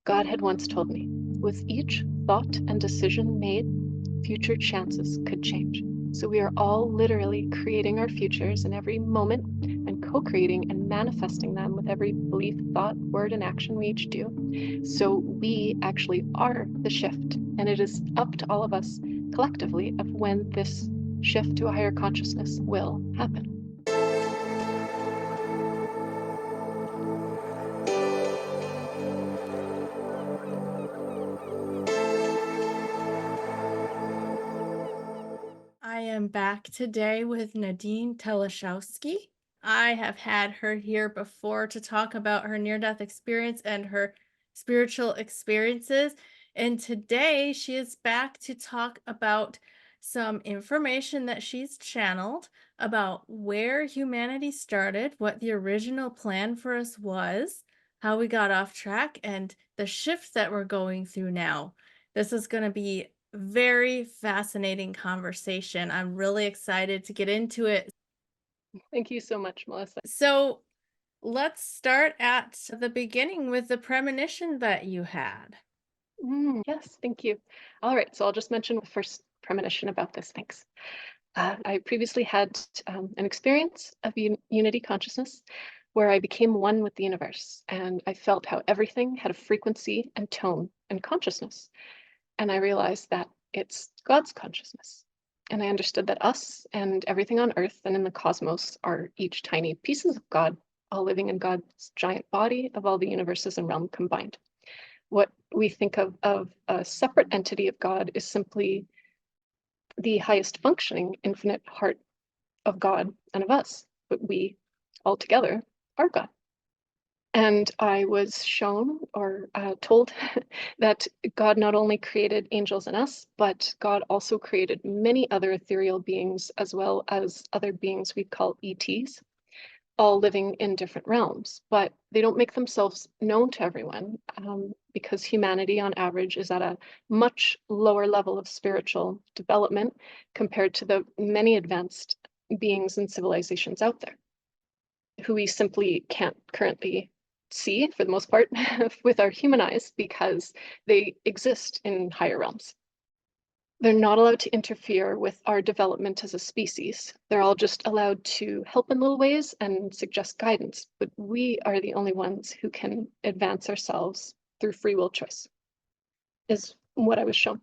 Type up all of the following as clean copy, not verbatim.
God had once told me, with each thought and decision made, future chances could change. So we are all literally creating our futures in every moment and co-creating and manifesting them with every belief, thought, word, and action we each do. So we actually are the shift, and it is up to all of us collectively of when this shift to a higher consciousness will happen. I am back today with Nadine Telishewsky. I have had her here before to talk about her near-death experience and her spiritual experiences. And today she is back to talk about some information that she's channeled about where humanity started, what the original plan for us was, how we got off track, and the shift that we're going through now. This is going to be very fascinating conversation. I'm really excited to get into it. Thank you so much, Melissa. So, let's start at the beginning with the premonition that you had. Yes, thank you. All right, so I'll just mention the first premonition about this. Thanks. I previously had an experience of unity consciousness where I became one with the universe, and I felt how everything had a frequency and tone and consciousness. And I realized that it's God's consciousness. And I understood that us and everything on earth and in the cosmos are each tiny pieces of God, all living in God's giant body of all the universes and realm combined. What we think of a separate entity of God is simply the highest functioning infinite heart of God and of us, but we all together are God. And I was shown or told that God not only created angels and us, but God also created many other ethereal beings as well as other beings we call ETs, all living in different realms, but they don't make themselves known to everyone because humanity on average is at a much lower level of spiritual development compared to the many advanced beings and civilizations out there who we simply can't currently see for the most part with our human eyes because they exist in higher realms. They're not allowed to interfere with our development as a species. They're all just allowed to help in little ways and suggest guidance, but we are the only ones who can advance ourselves through free will choice, is what I was shown.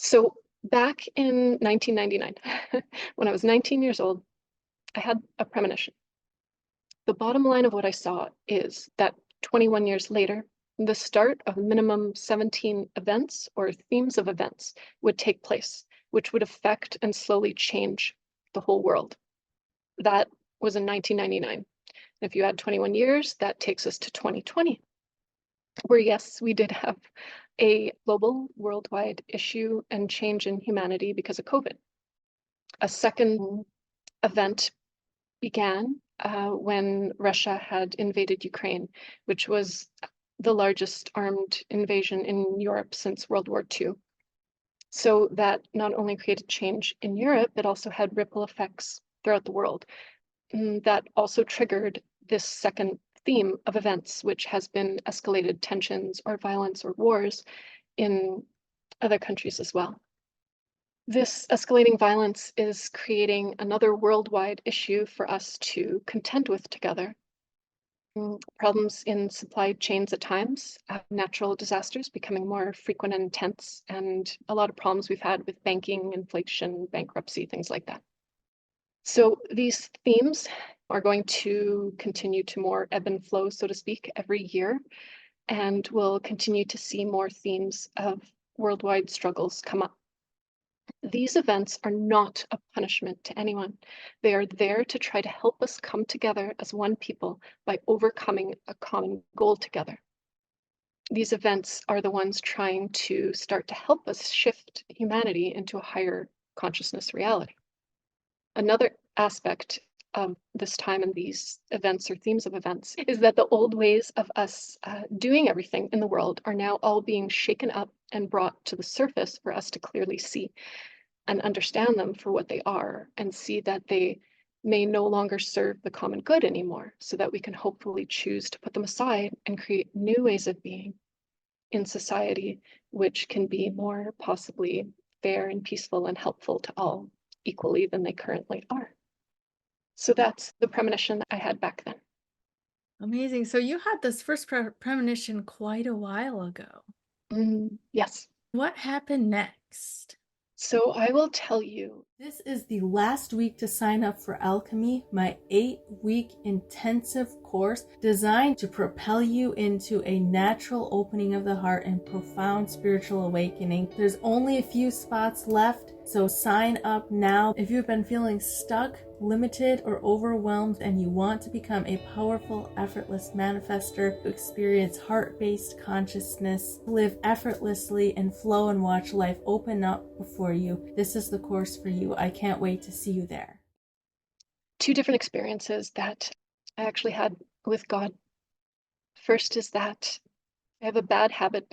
So back in 1999, when I was 19 years old, I had a premonition. The bottom line of what I saw is that 21 years later, the start of minimum 17 events or themes of events would take place, which would affect and slowly change the whole world. That was in 1999. If you add 21 years, that takes us to 2020, where yes, we did have a global worldwide issue and change in humanity because of COVID. A second event began when Russia had invaded Ukraine, which was the largest armed invasion in Europe since World War II. So that not only created change in Europe, it also had ripple effects throughout the world. That also triggered this second theme of events, which has been escalated tensions or violence or wars in other countries as well. This escalating violence is creating another worldwide issue for us to contend with together. Problems in supply chains at times, natural disasters becoming more frequent and intense, and a lot of problems we've had with banking, inflation, bankruptcy, things like that. So these themes are going to continue to more ebb and flow, so to speak, every year, and we'll continue to see more themes of worldwide struggles come up. These events are not a punishment to anyone. They are there to try to help us come together as one people by overcoming a common goal together. These events are the ones trying to start to help us shift humanity into a higher consciousness reality. Another aspect of this time and these events or themes of events is that the old ways of us doing everything in the world are now all being shaken up and brought to the surface for us to clearly see and understand them for what they are and see that they may no longer serve the common good anymore, so that we can hopefully choose to put them aside and create new ways of being in society which can be more possibly fair and peaceful and helpful to all equally than they currently are. So that's the premonition I had back then. Amazing. So you had this first premonition quite a while ago. Yes. What happened next? So I will tell you. This is the last week to sign up for Alchemy, my 8-week intensive course designed to propel you into a natural opening of the heart and profound spiritual awakening. There's only a few spots left, so sign up now. If you've been feeling stuck, limited, or overwhelmed and you want to become a powerful, effortless manifester to experience heart-based consciousness, live effortlessly and flow and watch life open up before you, this is the course for you. I can't wait to see you there. Two different experiences that I actually had with God. First is that I have a bad habit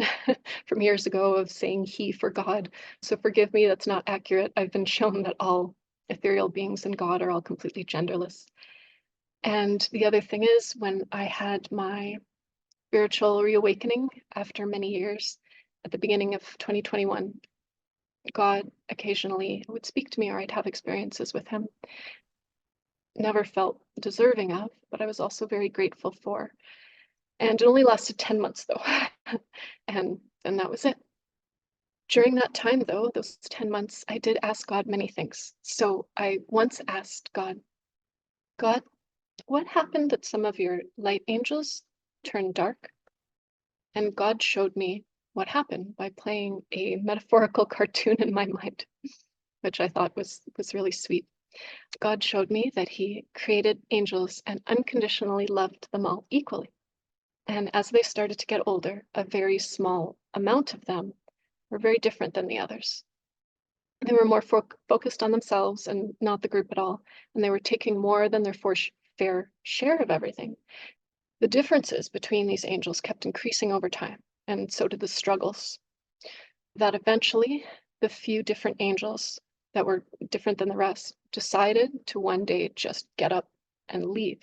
from years ago of saying he for God. So forgive me, that's not accurate. I've been shown that all ethereal beings and God are all completely genderless. And the other thing is, when I had my spiritual reawakening after many years at the beginning of 2021, God occasionally would speak to me, or I'd have experiences with him. Never felt deserving of, but I was also very grateful for. And it only lasted 10 months though. And then that was it. During that time though, those 10 months, I did ask God many things. So I once asked God, what happened that some of your light angels turned dark? And God showed me what happened by playing a metaphorical cartoon in my mind, which I thought was really sweet. God showed me that he created angels and unconditionally loved them all equally. And as they started to get older, a very small amount of them were very different than the others. They were more focused on themselves and not the group at all. And they were taking more than their fair share of everything. The differences between these angels kept increasing over time, and so did the struggles. That eventually, the few different angels that were different than the rest decided to one day just get up and leave.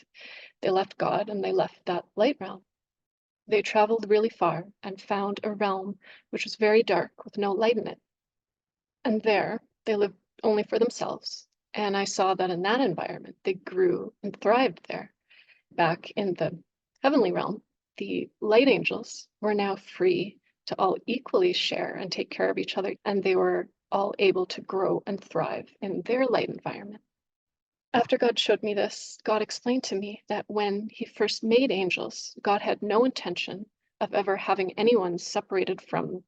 They left God and they left that light realm. They traveled really far and found a realm which was very dark with no light in it. And there they lived only for themselves. And I saw that in that environment, they grew and thrived there. Back in the heavenly realm, the light angels were now free to all equally share and take care of each other. And they were all able to grow and thrive in their light environment. After God showed me this, God explained to me that when he first made angels, God had no intention of ever having anyone separated from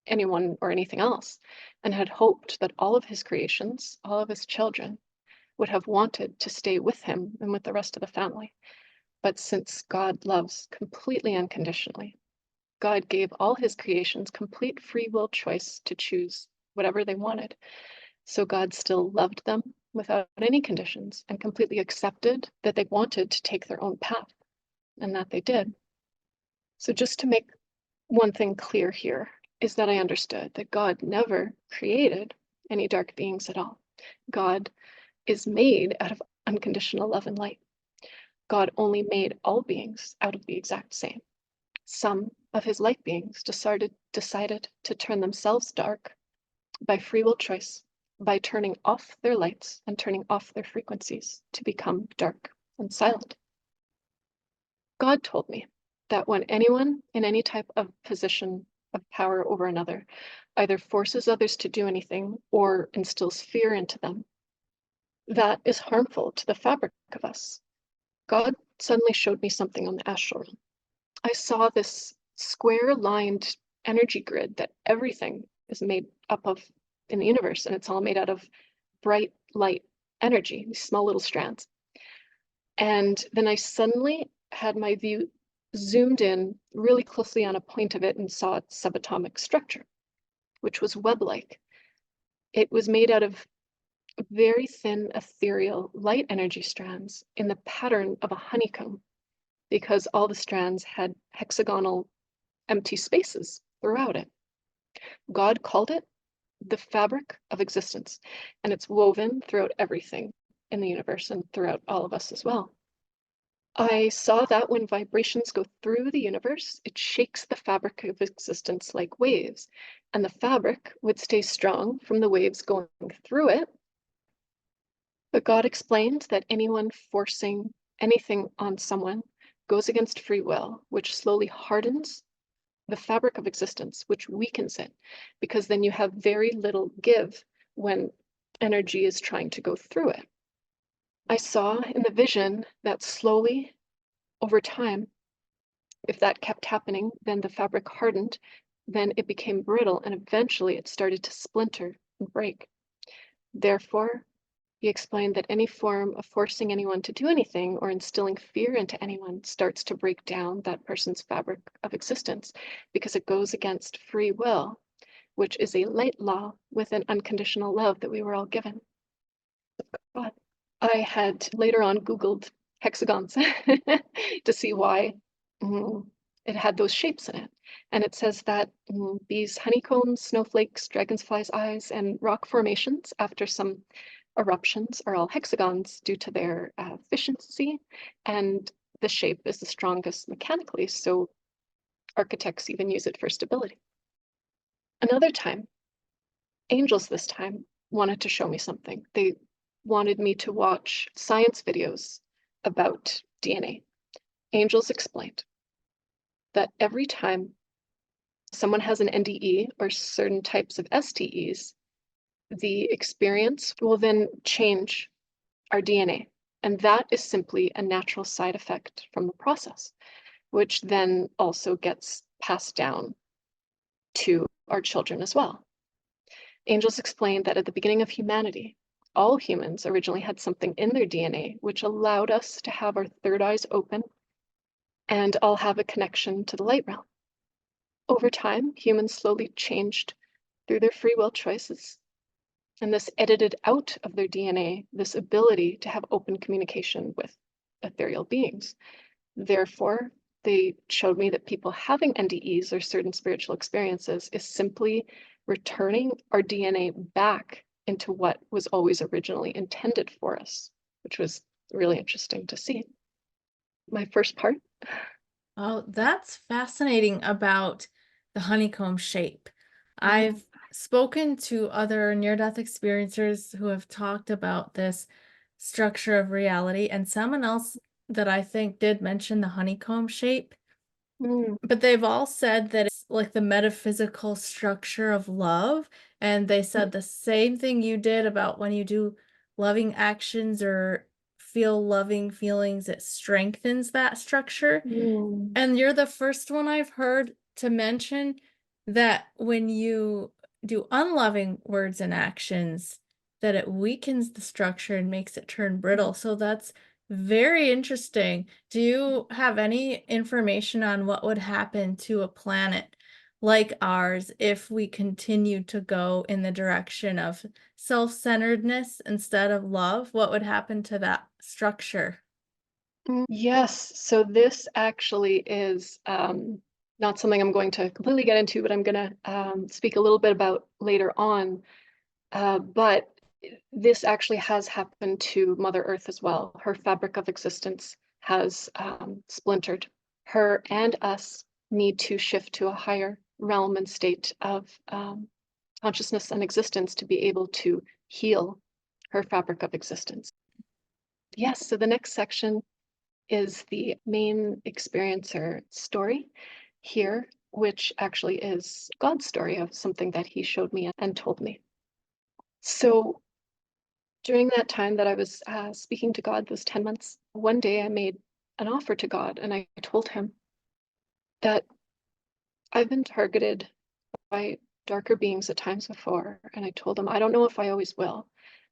anyone or anything else, and had hoped that all of his creations, all of his children, would have wanted to stay with him and with the rest of the family. But since God loves completely unconditionally, God gave all his creations complete free will choice to choose whatever they wanted. So God still loved them without any conditions and completely accepted that they wanted to take their own path, and that they did. So just to make one thing clear here is that I understood that God never created any dark beings at all. God is made out of unconditional love and light. God only made all beings out of the exact same. Some of his light beings decided to turn themselves dark by free will choice, by turning off their lights and turning off their frequencies to become dark and silent. God told me that when anyone in any type of position of power over another either forces others to do anything or instills fear into them, that is harmful to the fabric of us. God suddenly showed me something on the astral realm. I saw this square-lined energy grid that everything is made up of in the universe, and it's all made out of bright light energy, these small little strands. And then I suddenly had my view zoomed in really closely on a point of it and saw its subatomic structure, which was web-like. It was made out of very thin, ethereal light energy strands in the pattern of a honeycomb, because all the strands had hexagonal empty spaces throughout it. God called it the fabric of existence, and it's woven throughout everything in the universe and throughout all of us as well. I saw that when vibrations go through the universe, it shakes the fabric of existence like waves, and the fabric would stay strong from the waves going through it. But God explained that anyone forcing anything on someone goes against free will, which slowly hardens the fabric of existence, which weakens it, because then you have very little give when energy is trying to go through it. I saw in the vision that slowly, over time, if that kept happening, then the fabric hardened, then it became brittle, and eventually it started to splinter and break. Therefore, he explained that any form of forcing anyone to do anything or instilling fear into anyone starts to break down that person's fabric of existence because it goes against free will, which is a light law with an unconditional love that we were all given. God. I had later on Googled hexagons to see why it had those shapes in it. And it says that these honeycombs, snowflakes, dragonflies' eyes, and rock formations after some eruptions are all hexagons due to their efficiency, and the shape is the strongest mechanically, so architects even use it for stability. Another time, angels this time wanted to show me something. They wanted me to watch science videos about DNA. Angels explained that every time someone has an NDE or certain types of STEs, the experience will then change our DNA. And that is simply a natural side effect from the process, which then also gets passed down to our children as well. Angels explained that at the beginning of humanity, all humans originally had something in their DNA which allowed us to have our third eyes open and all have a connection to the light realm. Over time, humans slowly changed through their free will choices, and this edited out of their DNA this ability to have open communication with ethereal beings. Therefore, they showed me that people having NDEs or certain spiritual experiences is simply returning our DNA back into what was always originally intended for us, which was really interesting to see. My first part. Oh, that's fascinating about the honeycomb shape. I've spoken to other near-death experiencers who have talked about this structure of reality, and someone else that I think did mention the honeycomb shape, Mm, but they've all said that it's like the metaphysical structure of love, and they said the same thing you did about when you do loving actions or feel loving feelings, it strengthens that structure. mm, And you're the first one I've heard to mention that when you do unloving words and actions, that it weakens the structure and makes it turn brittle. So that's very interesting. Do you have any information on what would happen to a planet like ours if we continue to go in the direction of self-centeredness instead of love? What would happen to that structure? Yes, so this actually is not something I'm going to completely get into, but I'm going to speak a little bit about later on. But this actually has happened to Mother Earth as well. Her fabric of existence has splintered. Her and us need to shift to a higher realm and state of consciousness and existence to be able to heal her fabric of existence. Yes, so the next section is the main experiencer story here, which actually is God's story of something that he showed me and told me. So during that time that I was speaking to God, those 10 months, one day I made an offer to God and I told him that I've been targeted by darker beings at times before. And I told him, I don't know if I always will,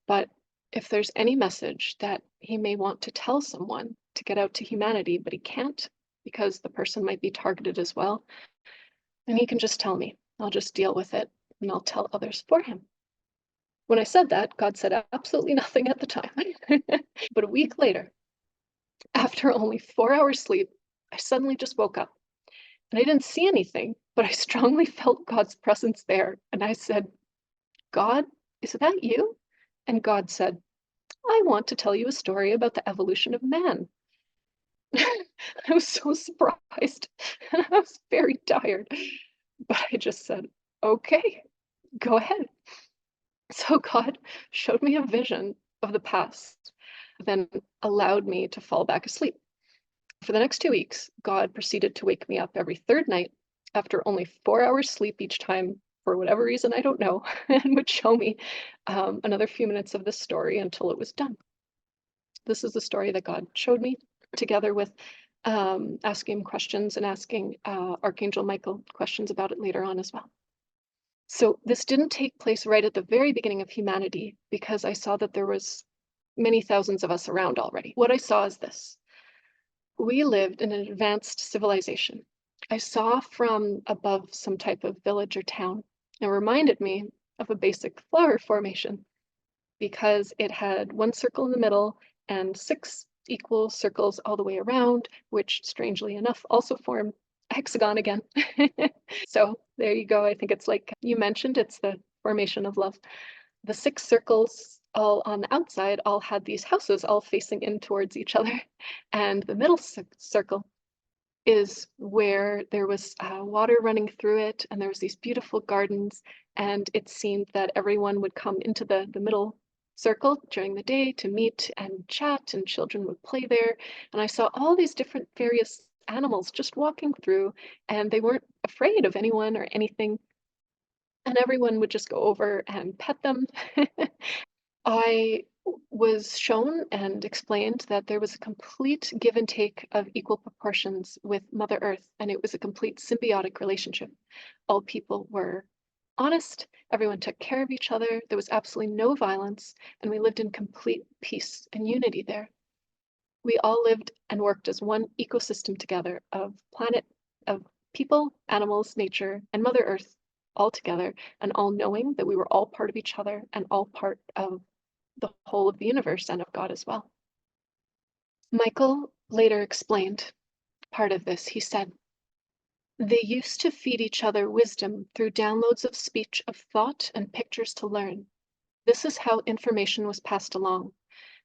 but if there's any message that he may want to tell someone to get out to humanity, but he can't because the person might be targeted as well, then he can just tell me. I'll just deal with it and I'll tell others for him. When I said that, God said absolutely nothing at the time. But a week later, after only 4 hours sleep, I suddenly just woke up and I didn't see anything, but I strongly felt God's presence there. And I said, God, is that you? And God said, I want to tell you a story about the evolution of man. I was so surprised and I was very tired. But I just said, okay, go ahead. So God showed me a vision of the past, then allowed me to fall back asleep. For the next 2 weeks, God proceeded to wake me up every third night after only 4 hours sleep each time, for whatever reason, I don't know, and would show me another few minutes of the story until it was done. This is the story that God showed me, together with asking him questions and asking Archangel Michael questions about it later on as well. So this didn't take place right at the very beginning of humanity because I saw that there was many thousands of us around already. What I saw is this. We lived in an advanced civilization. I saw from above some type of village or town. It reminded me of a basic flower formation because it had one circle in the middle and 6 equal circles all the way around, which strangely enough also form a hexagon again. So there you go. I think it's like you mentioned, it's the formation of love. The 6 circles all on the outside all had these houses all facing in towards each other. And the middle circle is where there was water running through it, and there was these beautiful gardens, and it seemed that everyone would come into the middle circle during the day to meet and chat, and children would play there. And I saw all these different various animals just walking through, and they weren't afraid of anyone or anything, and everyone would just go over and pet them. I was shown and explained that there was a complete give and take of equal proportions with Mother Earth, and it was a complete symbiotic relationship. All people were honest, everyone took care of each other, there was absolutely no violence, and we lived in complete peace and unity there. We all lived and worked as one ecosystem together of planet, of people, animals, nature, and Mother Earth all together, and all knowing that we were all part of each other and all part of the whole of the universe and of God as well. Michael later explained part of this. He said, they used to feed each other wisdom through downloads of speech, of thought, and pictures to learn. This is how information was passed along.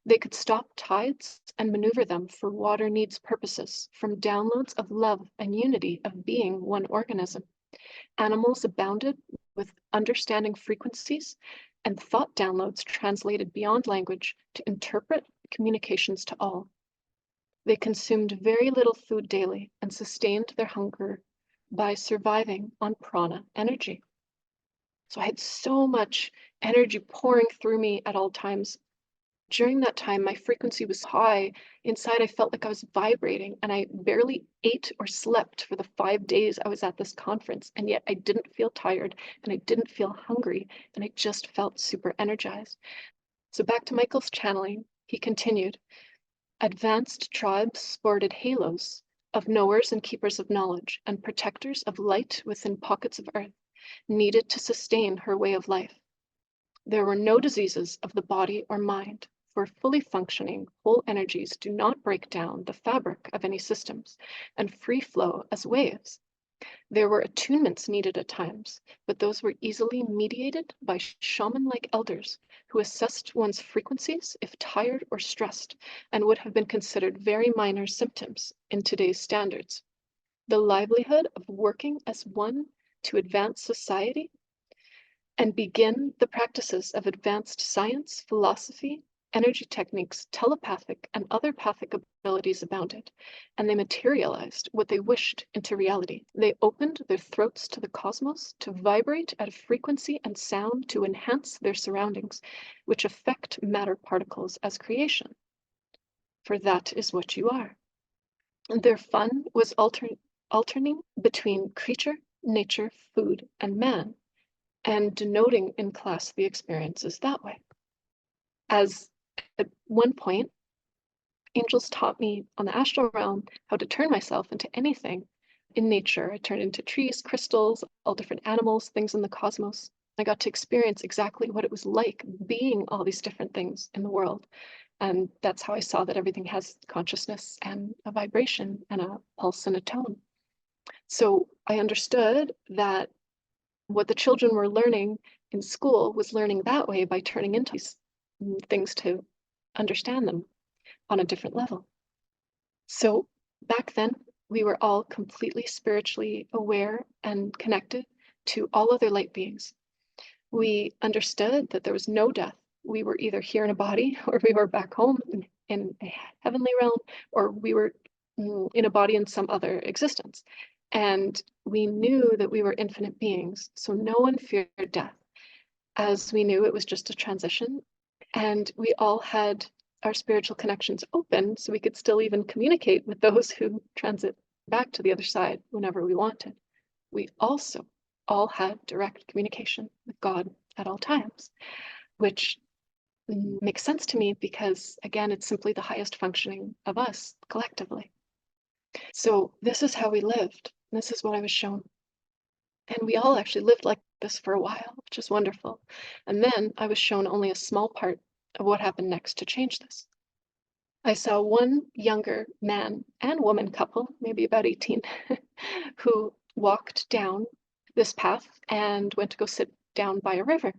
They could stop tides and maneuver them for water needs purposes from downloads of love and unity of being one organism. Animals abounded with understanding frequencies and thought downloads translated beyond language to interpret communications to all. They consumed very little food daily and sustained their hunger by surviving on prana energy. So I had so much energy pouring through me at all times. During that time, my frequency was high. Inside, I felt like I was vibrating, and I barely ate or slept for the 5 days I was at this conference. And yet I didn't feel tired, and I didn't feel hungry, and I just felt super energized. So back to Michael's channeling, he continued, advanced tribes sported halos of knowers and keepers of knowledge and protectors of light within pockets of earth, needed to sustain her way of life. There were no diseases of the body or mind, for fully functioning whole energies do not break down the fabric of any systems and free flow as waves. There were attunements needed at times, but those were easily mediated by shaman-like elders who assessed one's frequencies if tired or stressed and would have been considered very minor symptoms in today's standards. The livelihood of working as one to advance society and begin the practices of advanced science, philosophy, energy techniques, telepathic, and other pathic abilities abounded, and they materialized what they wished into reality. They opened their throats to the cosmos to vibrate at a frequency and sound to enhance their surroundings, which affect matter particles as creation. For that is what you are. Their fun was alternating between creature, nature, food, and man, and denoting in class the experiences that way. As at one point, angels taught me on the astral realm how to turn myself into anything in nature. I turned into trees, crystals, all different animals, things in the cosmos. I got to experience exactly what it was like being all these different things in the world. And that's how I saw that everything has consciousness and a vibration and a pulse and a tone. So I understood that what the children were learning in school was learning that way by turning into these things to understand them on a different level. So Back then, we were all completely spiritually aware and connected to all other light beings. We understood that there was no death. We were either here in a body or we were back home in a heavenly realm, or we were in a body in some other existence. And we knew that we were infinite beings, so no one feared death, as we knew it was just a transition. And we all had our spiritual connections open so we could still even communicate with those who transit back to the other side whenever we wanted. We also all had direct communication with God at all times, which makes sense to me because, again, it's simply the highest functioning of us collectively. So this is how we lived. This is what I was shown. And we all actually lived like this for a while, which is wonderful. And then I was shown only a small part of what happened next to change this. I saw one younger man and woman couple, maybe about 18, who walked down this path and went to go sit down by a river.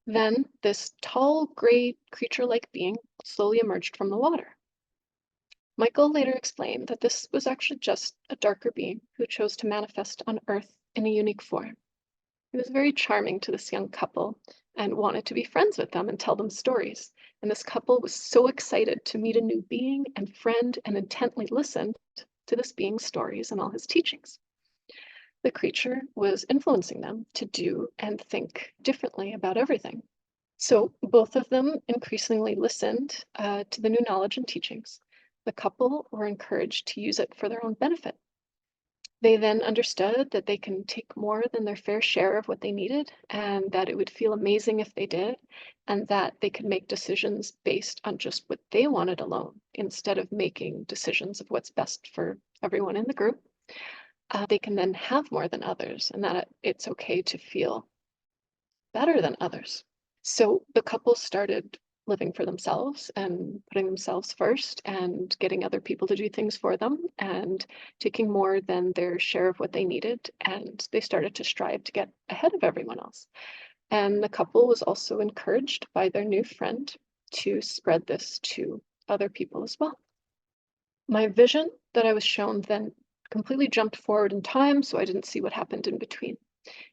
Then this tall, gray, creature-like being slowly emerged from the water. Michael later explained that this was actually just a darker being who chose to manifest on Earth in a unique form. He was very charming to this young couple and wanted to be friends with them and tell them stories. And this couple was so excited to meet a new being and friend and intently listened to this being's stories and all his teachings. The creature was influencing them to do and think differently about everything. So both of them increasingly listened to the new knowledge and teachings. The couple were encouraged to use it for their own benefit. They then understood that they can take more than their fair share of what they needed, and that it would feel amazing if they did, and that they could make decisions based on just what they wanted alone, instead of making decisions of what's best for everyone in the group. They can then have more than others, and that it's okay to feel better than others. So the couple started living for themselves and putting themselves first and getting other people to do things for them and taking more than their share of what they needed. And they started to strive to get ahead of everyone else. And the couple was also encouraged by their new friend to spread this to other people as well. My vision that I was shown then completely jumped forward in time, so I didn't see what happened in between.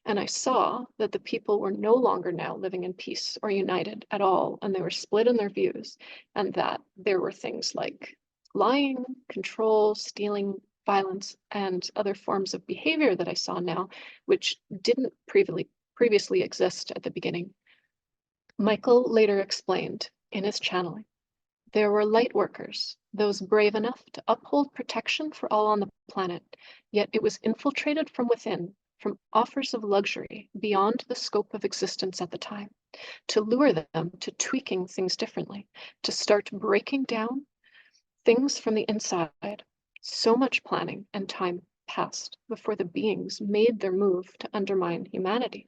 And I saw that the people were no longer now living in peace or united at all, and they were split in their views, and that there were things like lying, control, stealing, violence, and other forms of behavior that I saw now, which didn't previously exist at the beginning. Michael later explained in his channeling, there were light workers, those brave enough to uphold protection for all on the planet, yet it was infiltrated from within, from offers of luxury beyond the scope of existence at the time, to lure them to tweaking things differently, to start breaking down things from the inside. So much planning and time passed before the beings made their move to undermine humanity.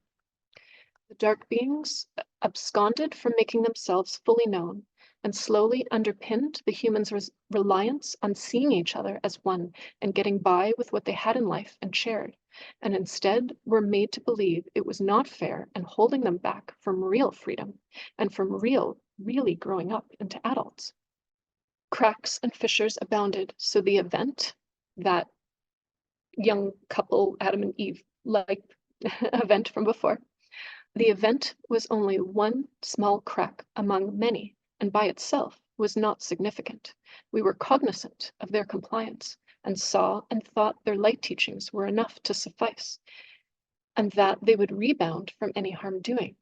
The dark beings absconded from making themselves fully known and slowly underpinned the humans' reliance on seeing each other as one and getting by with what they had in life and shared, and instead were made to believe it was not fair and holding them back from real freedom and from really growing up into adults. Cracks and fissures abounded, so the event, that young couple, Adam and Eve like event from before, the event was only one small crack among many, and by itself was not significant. We were cognizant of their compliance and saw and thought their light teachings were enough to suffice, and that they would rebound from any harm doing.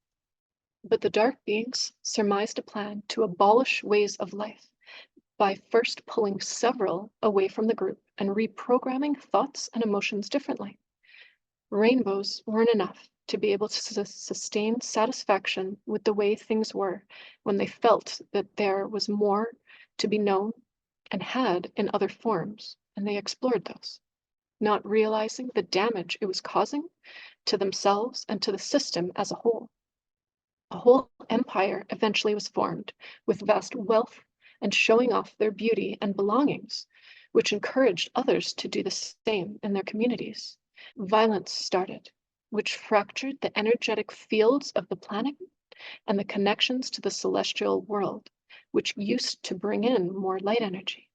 But the dark beings surmised a plan to abolish ways of life by first pulling several away from the group and reprogramming thoughts and emotions differently. Rainbows weren't enough to be able to sustain satisfaction with the way things were when they felt that there was more to be known and had in other forms, and they explored those, not realizing the damage it was causing to themselves and to the system as a whole. A whole empire eventually was formed with vast wealth and showing off their beauty and belongings, which encouraged others to do the same in their communities. Violence started, which fractured the energetic fields of the planet and the connections to the celestial world, which used to bring in more light energy.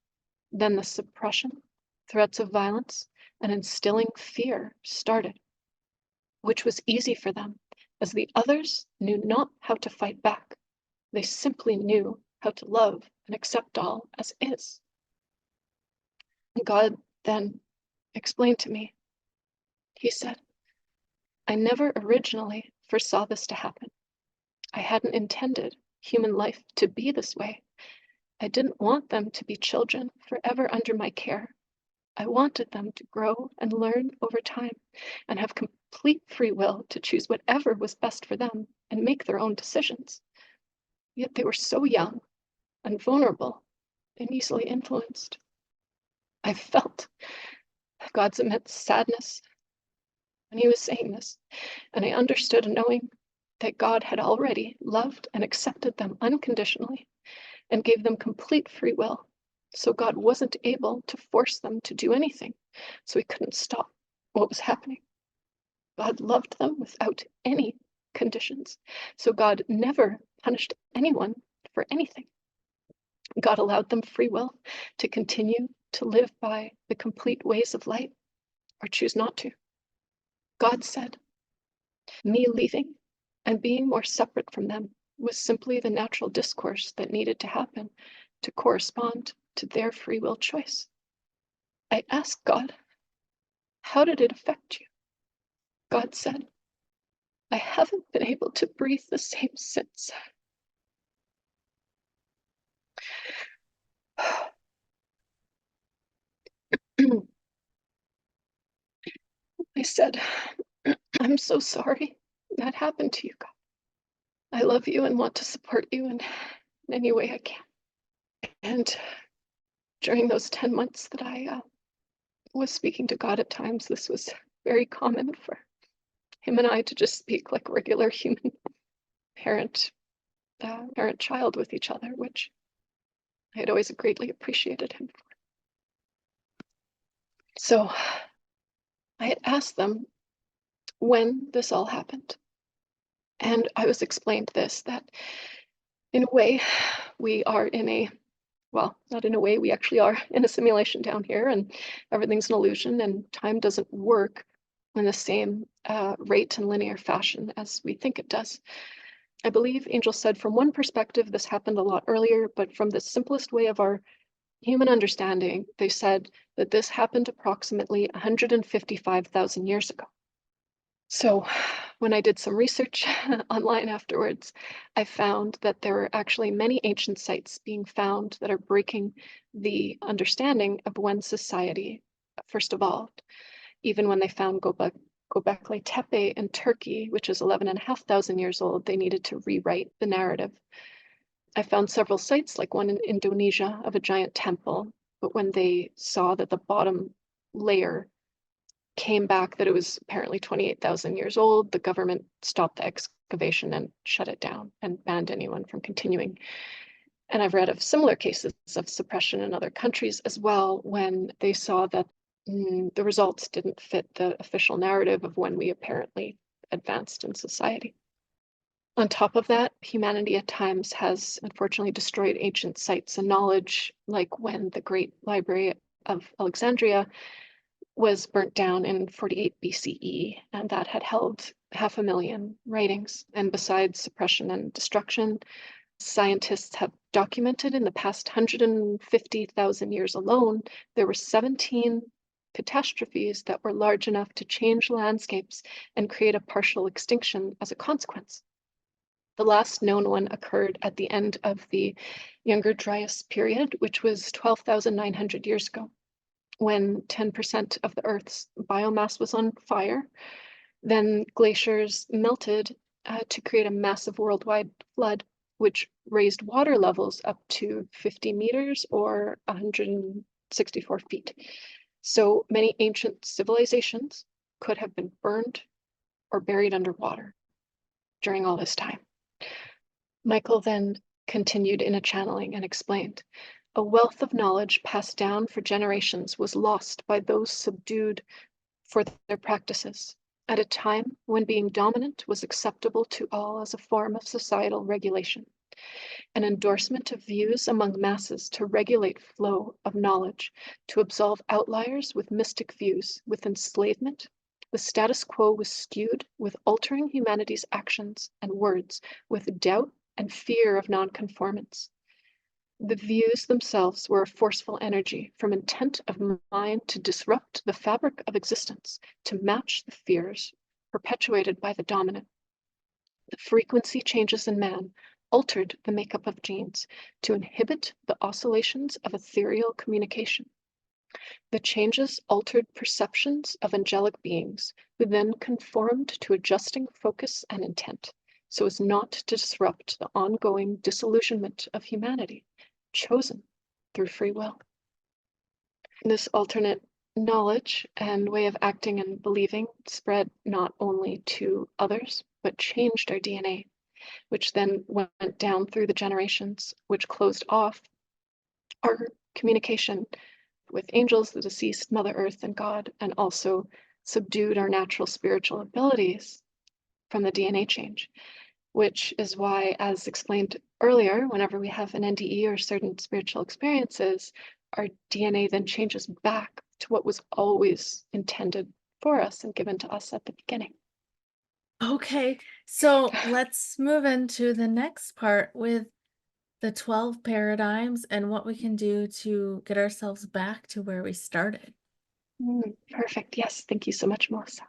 Then the suppression, threats of violence, and instilling fear started, which was easy for them, as the others knew not how to fight back. They simply knew how to love and accept all as is. And God then explained to me, He said, I never originally foresaw this to happen. I hadn't intended human life to be this way. I didn't want them to be children forever under my care. I wanted them to grow and learn over time and have complete free will to choose whatever was best for them and make their own decisions. Yet they were so young and vulnerable and easily influenced. I felt God's immense sadness when He was saying this, and I understood knowing that God had already loved and accepted them unconditionally and gave them complete free will. So God wasn't able to force them to do anything, so He couldn't stop what was happening. God loved them without any conditions, so God never punished anyone for anything. God allowed them free will to continue to live by the complete ways of light or choose not to. God said, me leaving and being more separate from them was simply the natural discourse that needed to happen to correspond to their free will choice. I asked God, how did it affect you? God said, I haven't been able to breathe the same since. I said, I'm so sorry that happened to you, God. I love you and want to support you in any way I can. And during those 10 months that I was speaking to God at times, this was very common for Him and I to just speak like regular human parent, parent-child with each other, which I had always greatly appreciated Him for. So I had asked them when this all happened. And I was explained this, that in a way, we are in a, well, not in a way, we actually are in a simulation down here, and everything's an illusion, and time doesn't work in the same rate and linear fashion as we think it does. I believe Angel said from one perspective, this happened a lot earlier, but from the simplest way of our human understanding, they said that this happened approximately 155,000 years ago. So when I did some research online afterwards, I found that there are actually many ancient sites being found that are breaking the understanding of when society first evolved. Even when they found Göbekli Tepe in Turkey, which is 11,500 years old, they needed to rewrite the narrative. I found several sites, like one in Indonesia, of a giant temple, but when they saw that the bottom layer came back that it was apparently 28,000 years old, the government stopped the excavation and shut it down and banned anyone from continuing. And I've read of similar cases of suppression in other countries as well, when they saw that the results didn't fit the official narrative of when we apparently advanced in society. On top of that, humanity at times has unfortunately destroyed ancient sites and knowledge, like when the Great Library of Alexandria was burnt down in 48 BCE, and that had held 500,000 writings. And besides suppression and destruction, scientists have documented in the past 150,000 years alone, there were 17 catastrophes that were large enough to change landscapes and create a partial extinction as a consequence. The last known one occurred at the end of the Younger Dryas period, which was 12,900 years ago, when 10% of the Earth's biomass was on fire. Then glaciers melted to create a massive worldwide flood, which raised water levels up to 50 meters or 164 feet. So many ancient civilizations could have been burned or buried underwater during all this time. Michael then continued in a channeling and explained, a wealth of knowledge passed down for generations was lost by those subdued for their practices, at a time when being dominant was acceptable to all as a form of societal regulation. an endorsement of views among masses to regulate flow of knowledge, to absolve outliers with mystic views. With enslavement, the status quo was skewed with altering humanity's actions and words, with doubt and fear of nonconformance. The views themselves were a forceful energy from intent of mind to disrupt the fabric of existence, to match the fears perpetuated by the dominant. The frequency changes in man altered the makeup of genes to inhibit the oscillations of ethereal communication. The changes altered perceptions of angelic beings, who then conformed to adjusting focus and intent, so as not to disrupt the ongoing disillusionment of humanity, chosen through free will. This alternate knowledge and way of acting and believing spread not only to others, but changed our DNA, which then went down through the generations, which closed off our communication with angels, the deceased, Mother Earth, and God, and also subdued our natural spiritual abilities from the DNA change, which is why, as explained earlier, whenever we have an NDE or certain spiritual experiences, our DNA then changes back to what was always intended for us and given to us at the beginning. Okay, so let's move into the next part with the 12 paradigms and what we can do to get ourselves back to where we started. Perfect. Yes. Thank you so much, Melissa.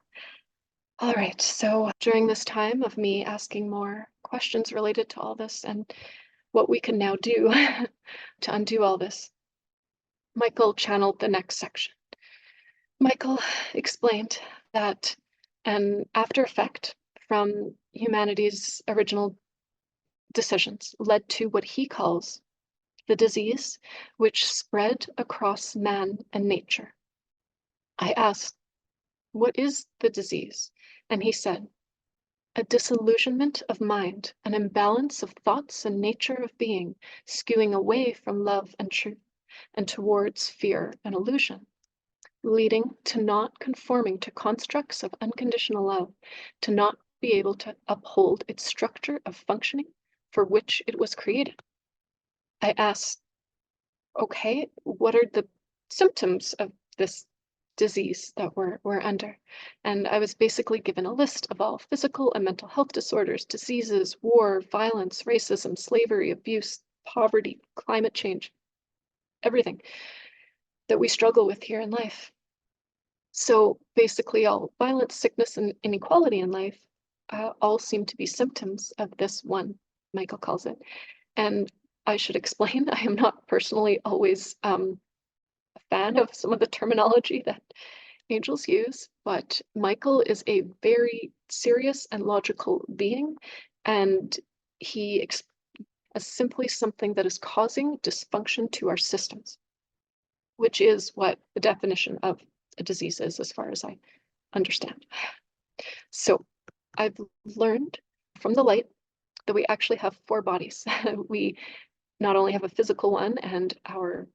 All right. So during this time of me asking more questions related to all this and what we can now do to undo all this, Michael channeled the next section. Michael explained that an after effect from humanity's original decisions led to what he calls the disease which spread across man and nature. I asked, what is the disease? And he said, a disillusionment of mind, an imbalance of thoughts and nature of being, skewing away from love and truth and towards fear and illusion, leading to not conforming to constructs of unconditional love, to not be able to uphold its structure of functioning for which it was created. I asked, okay, what are the symptoms of this disease that we're under? And I was basically given a list of all physical and mental health disorders, diseases, war, violence, racism, slavery, abuse, poverty, climate change, everything that we struggle with here in life. So basically all violence, sickness, and inequality in life all seem to be symptoms of this one, Michael calls it. And I should explain, I am not personally always a fan of some of the terminology that angels use, but Michael is a very serious and logical being, and he as simply something that is causing dysfunction to our systems, which is what the definition of a disease is, as far as I understand. So I've learned from the light that we actually have 4 bodies. We not only have a physical one and our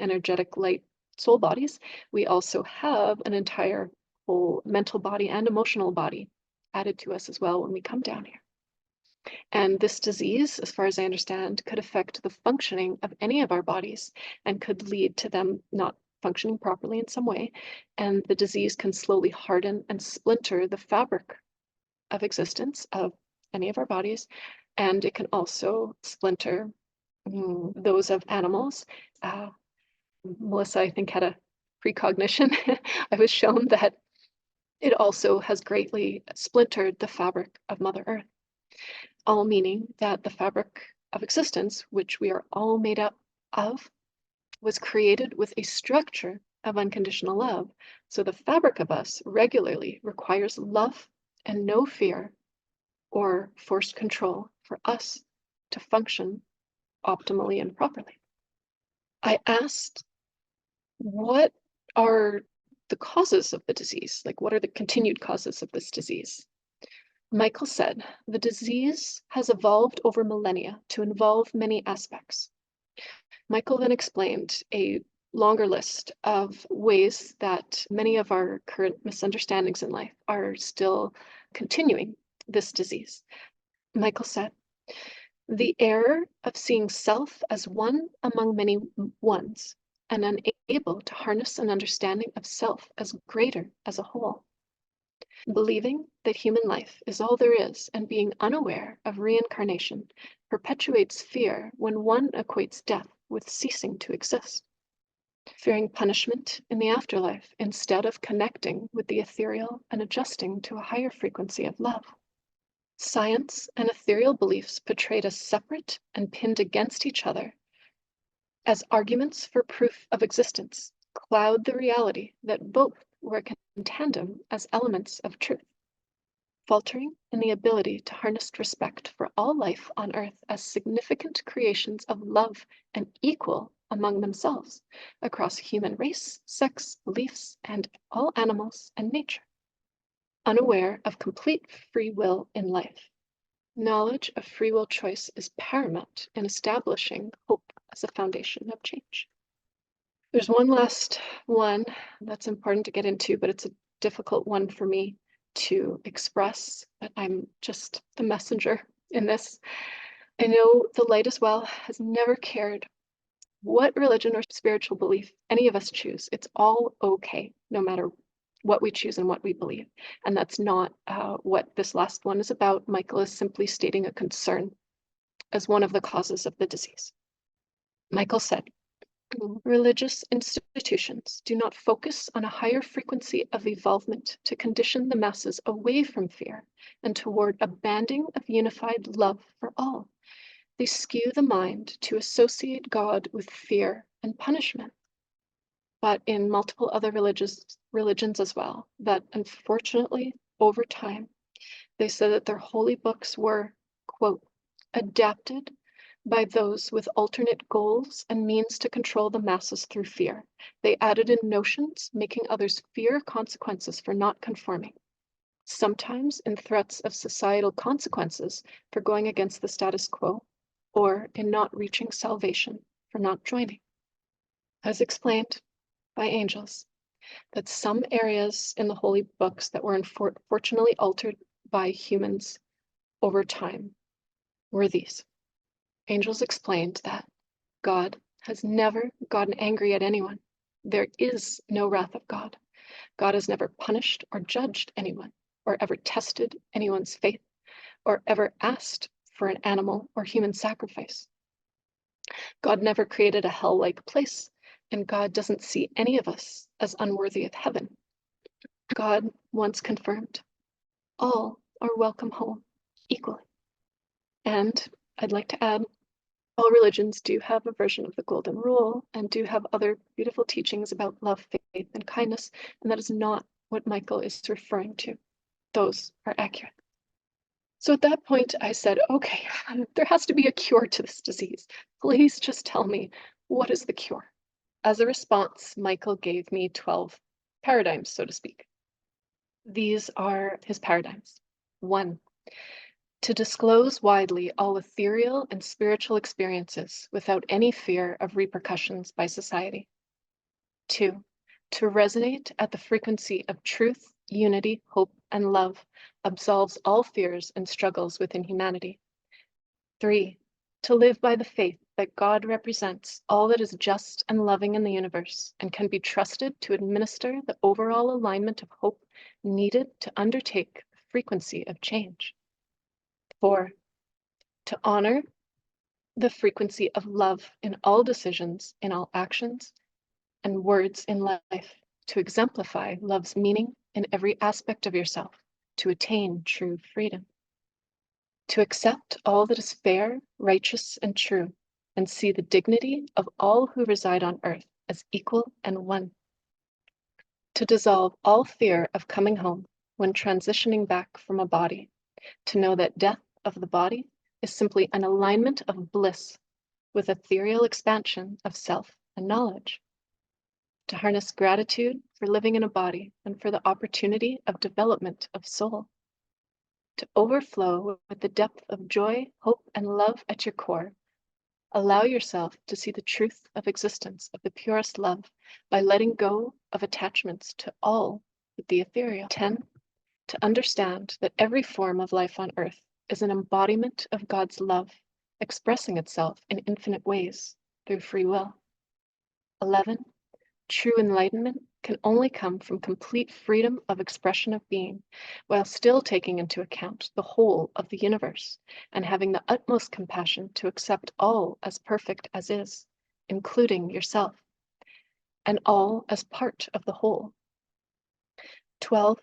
energetic light soul bodies, we also have an entire whole mental body and emotional body added to us as well when we come down here. And this disease, as far as I understand, could affect the functioning of any of our bodies and could lead to them not functioning properly in some way. And the disease can slowly harden and splinter the fabric of existence of any of our bodies. And it can also splinter those of animals. Melissa, I think, had a precognition. I was shown that it also has greatly splintered the fabric of Mother Earth, all meaning that the fabric of existence, which we are all made up of, was created with a structure of unconditional love. So the fabric of us regularly requires love and no fear or forced control for us to function optimally and properly. I asked, what are the causes of the disease? Like, what are the continued causes of this disease? Michael said, the disease has evolved over millennia to involve many aspects. Michael then explained a longer list of ways that many of our current misunderstandings in life are still continuing this disease. Michael said, The error of seeing self as one among many ones and unable to harness an understanding of self as greater as a whole. Believing that human life is all there is and being unaware of reincarnation perpetuates fear when one equates death with ceasing to exist. Fearing punishment in the afterlife instead of connecting with the ethereal and adjusting to a higher frequency of love. Science and ethereal beliefs portrayed as separate and pinned against each other as arguments for proof of existence cloud the reality that both work in tandem as elements of truth, faltering in the ability to harness respect for all life on earth as significant creations of love and equal among themselves across human race, sex, beliefs, and all animals and nature. Unaware of complete free will in life, knowledge of free will choice is paramount in establishing hope as a foundation of change. There's one last one that's important to get into, but it's a difficult one for me to express, but I'm just the messenger in this. I know the light as well has never cared what religion or spiritual belief any of us choose. It's all okay, no matter what we choose and what we believe. And that's not what this last one is about. Michael is simply stating a concern as one of the causes of the disease. Michael said, religious institutions do not focus on a higher frequency of evolvement to condition the masses away from fear and toward a banding of unified love for all. They skew the mind to associate God with fear and punishment. But in multiple other religions as well, that unfortunately, over time, they said that their holy books were, quote, adapted by those with alternate goals and means to control the masses through fear. They added in notions making others fear consequences for not conforming, sometimes in threats of societal consequences for going against the status quo, or in not reaching salvation for not joining. As explained by angels, that some areas in the holy books that were unfortunately altered by humans over time were these. Angels explained that God has never gotten angry at anyone. There is no wrath of God. God has never punished or judged anyone, or ever tested anyone's faith, or ever asked for an animal or human sacrifice. God never created a hell-like place, and God doesn't see any of us as unworthy of heaven. God once confirmed, all are welcome home equally. And I'd like to add, all religions do have a version of the golden rule and do have other beautiful teachings about love, faith, and kindness, and that is not what Michael is referring to. Those are accurate. So at that point, I said, okay, there has to be a cure to this disease. Please just tell me, what is the cure? As a response, Michael gave me 12 paradigms, so to speak. These are his paradigms. 1, to disclose widely all ethereal and spiritual experiences without any fear of repercussions by society. 2, to resonate at the frequency of truth, unity, hope, and love absolves all fears and struggles within humanity. 3, to live by the faith that God represents all that is just and loving in the universe and can be trusted to administer the overall alignment of hope needed to undertake the frequency of change. 4, to honor the frequency of love in all decisions, in all actions, and words in life, to exemplify love's meaning in every aspect of yourself, to attain true freedom. To accept all that is fair, righteous, and true, and see the dignity of all who reside on earth as equal and one. To dissolve all fear of coming home when transitioning back from a body, to know that death of the body is simply an alignment of bliss with ethereal expansion of self and knowledge. To harness gratitude for living in a body and for the opportunity of development of soul. To overflow with the depth of joy, hope, and love at your core. Allow yourself to see the truth of existence of the purest love by letting go of attachments to all with the ethereal. 10, to understand that every form of life on earth is an embodiment of God's love expressing itself in infinite ways through free will. 11. True enlightenment can only come from complete freedom of expression of being, while still taking into account the whole of the universe and having the utmost compassion to accept all as perfect as is, including yourself, and all as part of the whole. 12.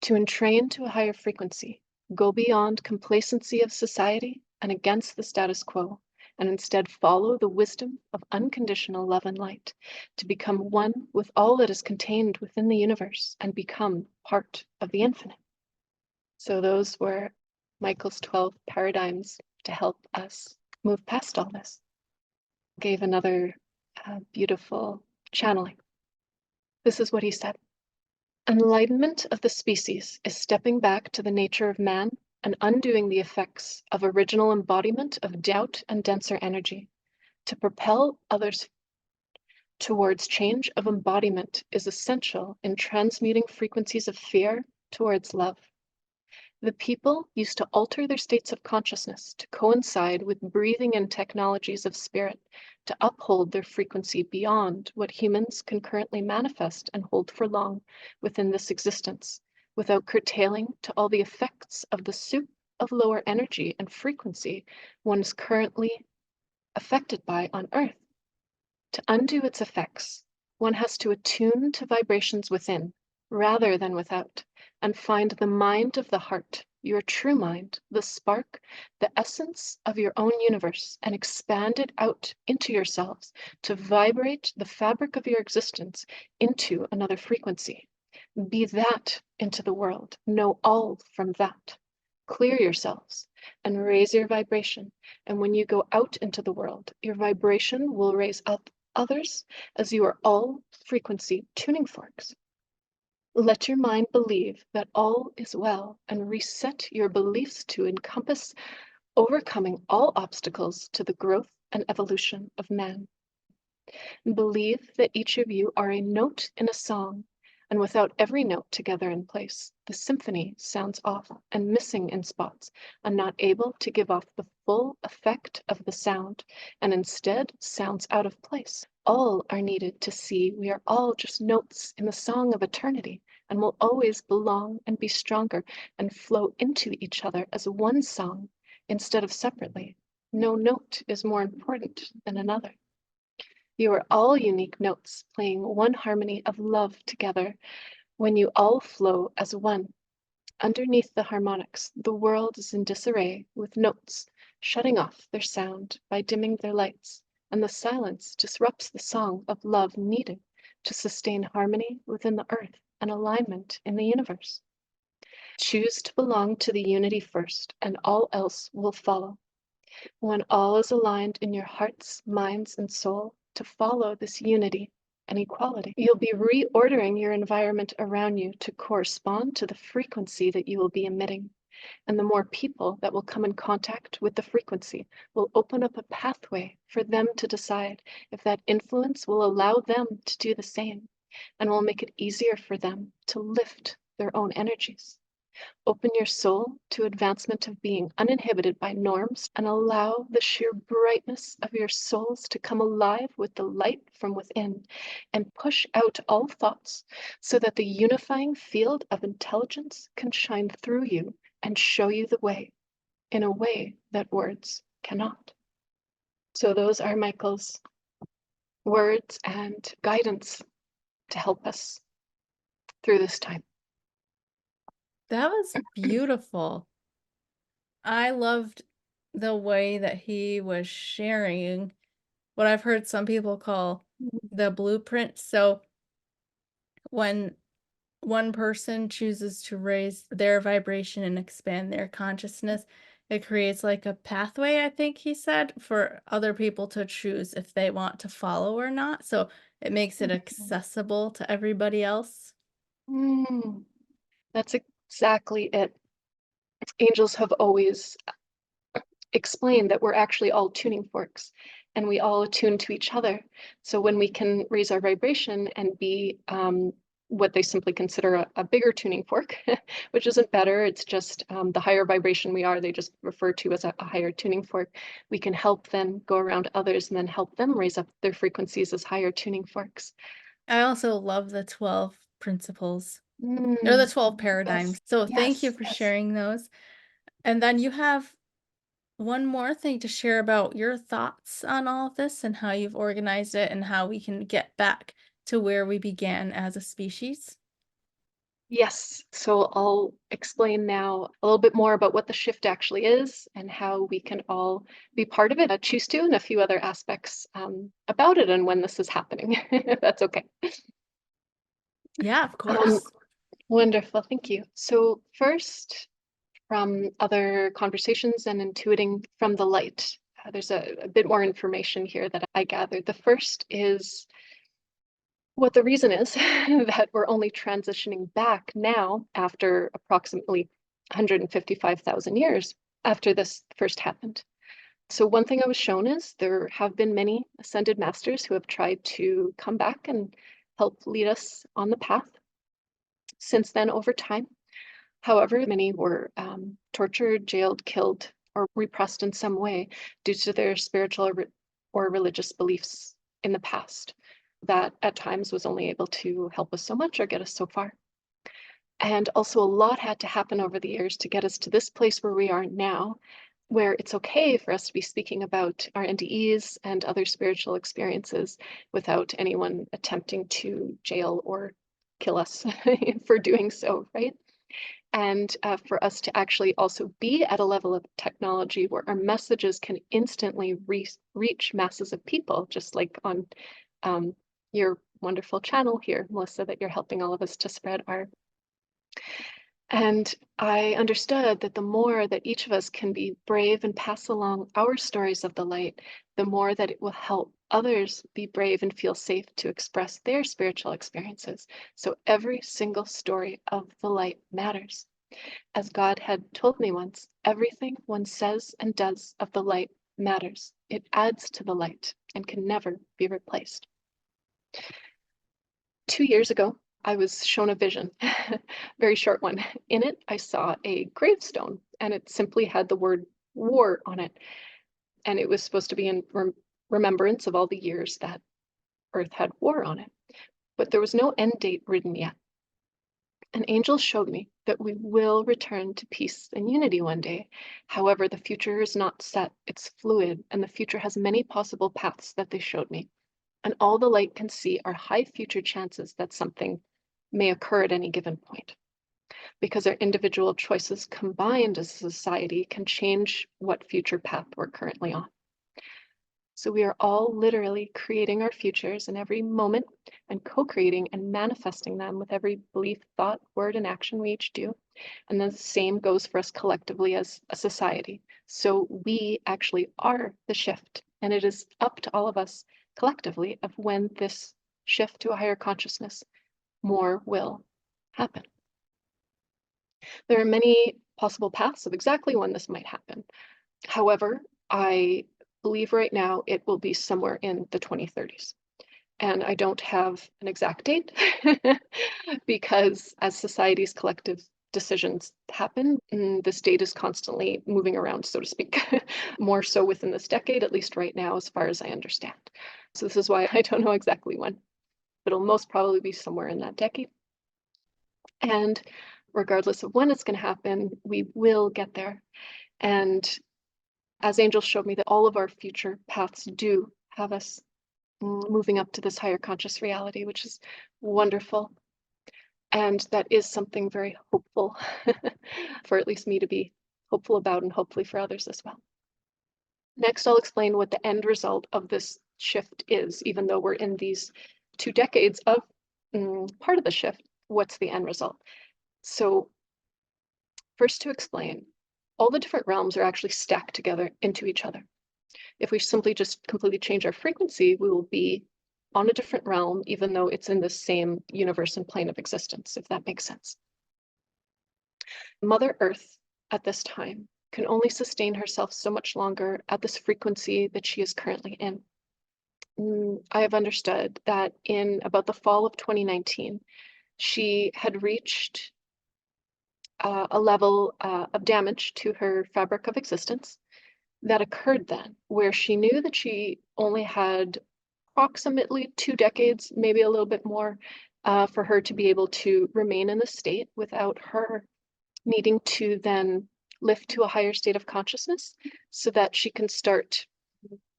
To entrain to a higher frequency, go beyond complacency of society and against the status quo, and instead follow the wisdom of unconditional love and light, to become one with all that is contained within the universe and become part of the infinite. So those were Michael's 12 paradigms to help us move past all this. Gave another beautiful channeling. This is what he said. Enlightenment of the species is stepping back to the nature of man and undoing the effects of original embodiment of doubt and denser energy. To propel others towards change of embodiment is essential in transmuting frequencies of fear towards love. The people used to alter their states of consciousness to coincide with breathing in technologies of spirit to uphold their frequency beyond what humans can currently manifest and hold for long within this existence, without curtailing to all the effects of the soup of lower energy and frequency one is currently affected by on Earth. To undo its effects, one has to attune to vibrations within rather than without, and find the mind of the heart, your true mind, the spark, the essence of your own universe, and expand it out into yourselves to vibrate the fabric of your existence into another frequency. Be that into the world. Know all from that. Clear yourselves and raise your vibration. And when you go out into the world, your vibration will raise up others as you are all frequency tuning forks. Let your mind believe that all is well and reset your beliefs to encompass overcoming all obstacles to the growth and evolution of man. Believe that each of you are a note in a song, and without every note together in place, the symphony sounds off and missing in spots, and not able to give off the full effect of the sound, and instead sounds out of place. All are needed to see we are all just notes in the song of eternity, and will always belong and be stronger and flow into each other as one song instead of separately. No note is more important than another. You are all unique notes playing one harmony of love together. When you all flow as one, underneath the harmonics, the world is in disarray with notes shutting off their sound by dimming their lights, and the silence disrupts the song of love needed to sustain harmony within the earth and alignment in the universe. Choose to belong to the unity first, and all else will follow. When all is aligned in your hearts, minds, and soul to follow this unity and equality, you'll be reordering your environment around you to correspond to the frequency that you will be emitting. And the more people that will come in contact with the frequency will open up a pathway for them to decide if that influence will allow them to do the same, and will make it easier for them to lift their own energies. Open your soul to advancement of being uninhibited by norms, and allow the sheer brightness of your souls to come alive with the light from within, and push out all thoughts so that the unifying field of intelligence can shine through you and show you the way in a way that words cannot. So those are Michael's words and guidance to help us through this time. That was beautiful. I loved the way that he was sharing what I've heard some people call the blueprint. So when one person chooses to raise their vibration and expand their consciousness, it creates like a pathway, I think he said, for other people to choose if they want to follow or not. So it makes it accessible to everybody else. That's exactly it. Angels have always explained that we're actually all tuning forks, and we all attune to each other. So when we can raise our vibration and be what they simply consider a bigger tuning fork, which isn't better. It's just the higher vibration we are, they just refer to as a higher tuning fork. We can help them go around others and then help them raise up their frequencies as higher tuning forks. I also love the 12 principles or the Mm, 12 yes, paradigms. So thank you yes, for yes. sharing those. And then you have one more thing to share about your thoughts on all of this and how you've organized it and how we can get back to where we began as a species. Yes. So I'll explain now a little bit more about what the shift actually is and how we can all be part of it, choose to, and a few other aspects about it and when this is happening, if that's okay. Yeah, of Um, course. Wonderful. Thank you. So, first, from other conversations and intuiting from the light, there's a bit more information here that I gathered. The first is what the reason is that we're only transitioning back now after approximately 155,000 years after this first happened. So, one thing I was shown is there have been many ascended masters who have tried to come back and help lead us on the path since then over time. However, many were tortured, jailed, killed, or repressed in some way due to their spiritual or religious beliefs in the past. That at times was only able to help us so much or get us so far. And also, a lot had to happen over the years to get us to this place where we are now, where it's okay for us to be speaking about our NDEs and other spiritual experiences without anyone attempting to jail or kill us for doing so, right? And for us to actually also be at a level of technology where our messages can instantly reach masses of people, just like on um, your wonderful channel here, Melissa, that you're helping all of us to spread our. And I understood that the more that each of us can be brave and pass along our stories of the light, the more that it will help others be brave and feel safe to express their spiritual experiences. So every single story of the light matters. As God had told me once, everything one says and does of the light matters. It adds to the light and can never be replaced. 2 years ago, I was shown a vision, very short one. In it, I saw a gravestone, and it simply had the word war on it. And it was supposed to be in remembrance of all the years that Earth had war on it. But there was no end date written yet. An angel showed me that we will return to peace and unity one day. However, the future is not set, it's fluid, and the future has many possible paths that they showed me. And all the light can see are high future chances that something may occur at any given point. Because our individual choices combined as a society can change what future path we're currently on. So we are all literally creating our futures in every moment and co-creating and manifesting them with every belief, thought, word, and action we each do. And then the same goes for us collectively as a society. So we actually are the shift. And it is up to all of us collectively of when this shift to a higher consciousness more will happen. There are many possible paths of exactly when this might happen. However, I believe right now it will be somewhere in the 2030s. And I don't have an exact date because as society's collective decisions happen, this date is constantly moving around, so to speak, more so within this decade, at least right now, as far as I understand. So this is why I don't know exactly when, but it'll most probably be somewhere in that decade. And regardless of when it's going to happen, we will get there. And as angels showed me that all of our future paths do have us moving up to this higher conscious reality, which is wonderful. And that is something very hopeful for at least me to be hopeful about and hopefully for others as well. Next, I'll explain what the end result of this shift is, even though we're in these 2 decades of part of the shift, what's the end result? So first to explain, all the different realms are actually stacked together into each other. If we simply just completely change our frequency, we will be on a different realm, even though it's in the same universe and plane of existence, if that makes sense. Mother Earth at this time can only sustain herself so much longer at this frequency that she is currently in. I have understood that in about the fall of 2019, She had reached a level of damage to her fabric of existence that occurred then, where she knew that she only had approximately 2 decades, maybe a little bit more, for her to be able to remain in the state without her needing to then lift to a higher state of consciousness so that she can start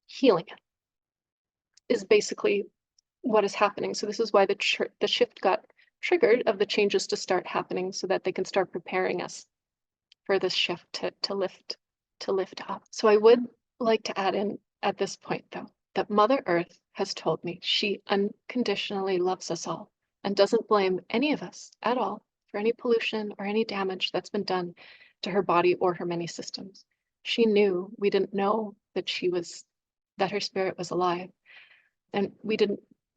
healing it, is basically what is happening. So this is why the shift got triggered of the changes to start happening so that they can start preparing us for this shift to lift up. So I would like to add in at this point, though, that Mother Earth has told me she unconditionally loves us all and doesn't blame any of us at all for any pollution or any damage that's been done to her body or her many systems. She knew we didn't know that her spirit was alive, and we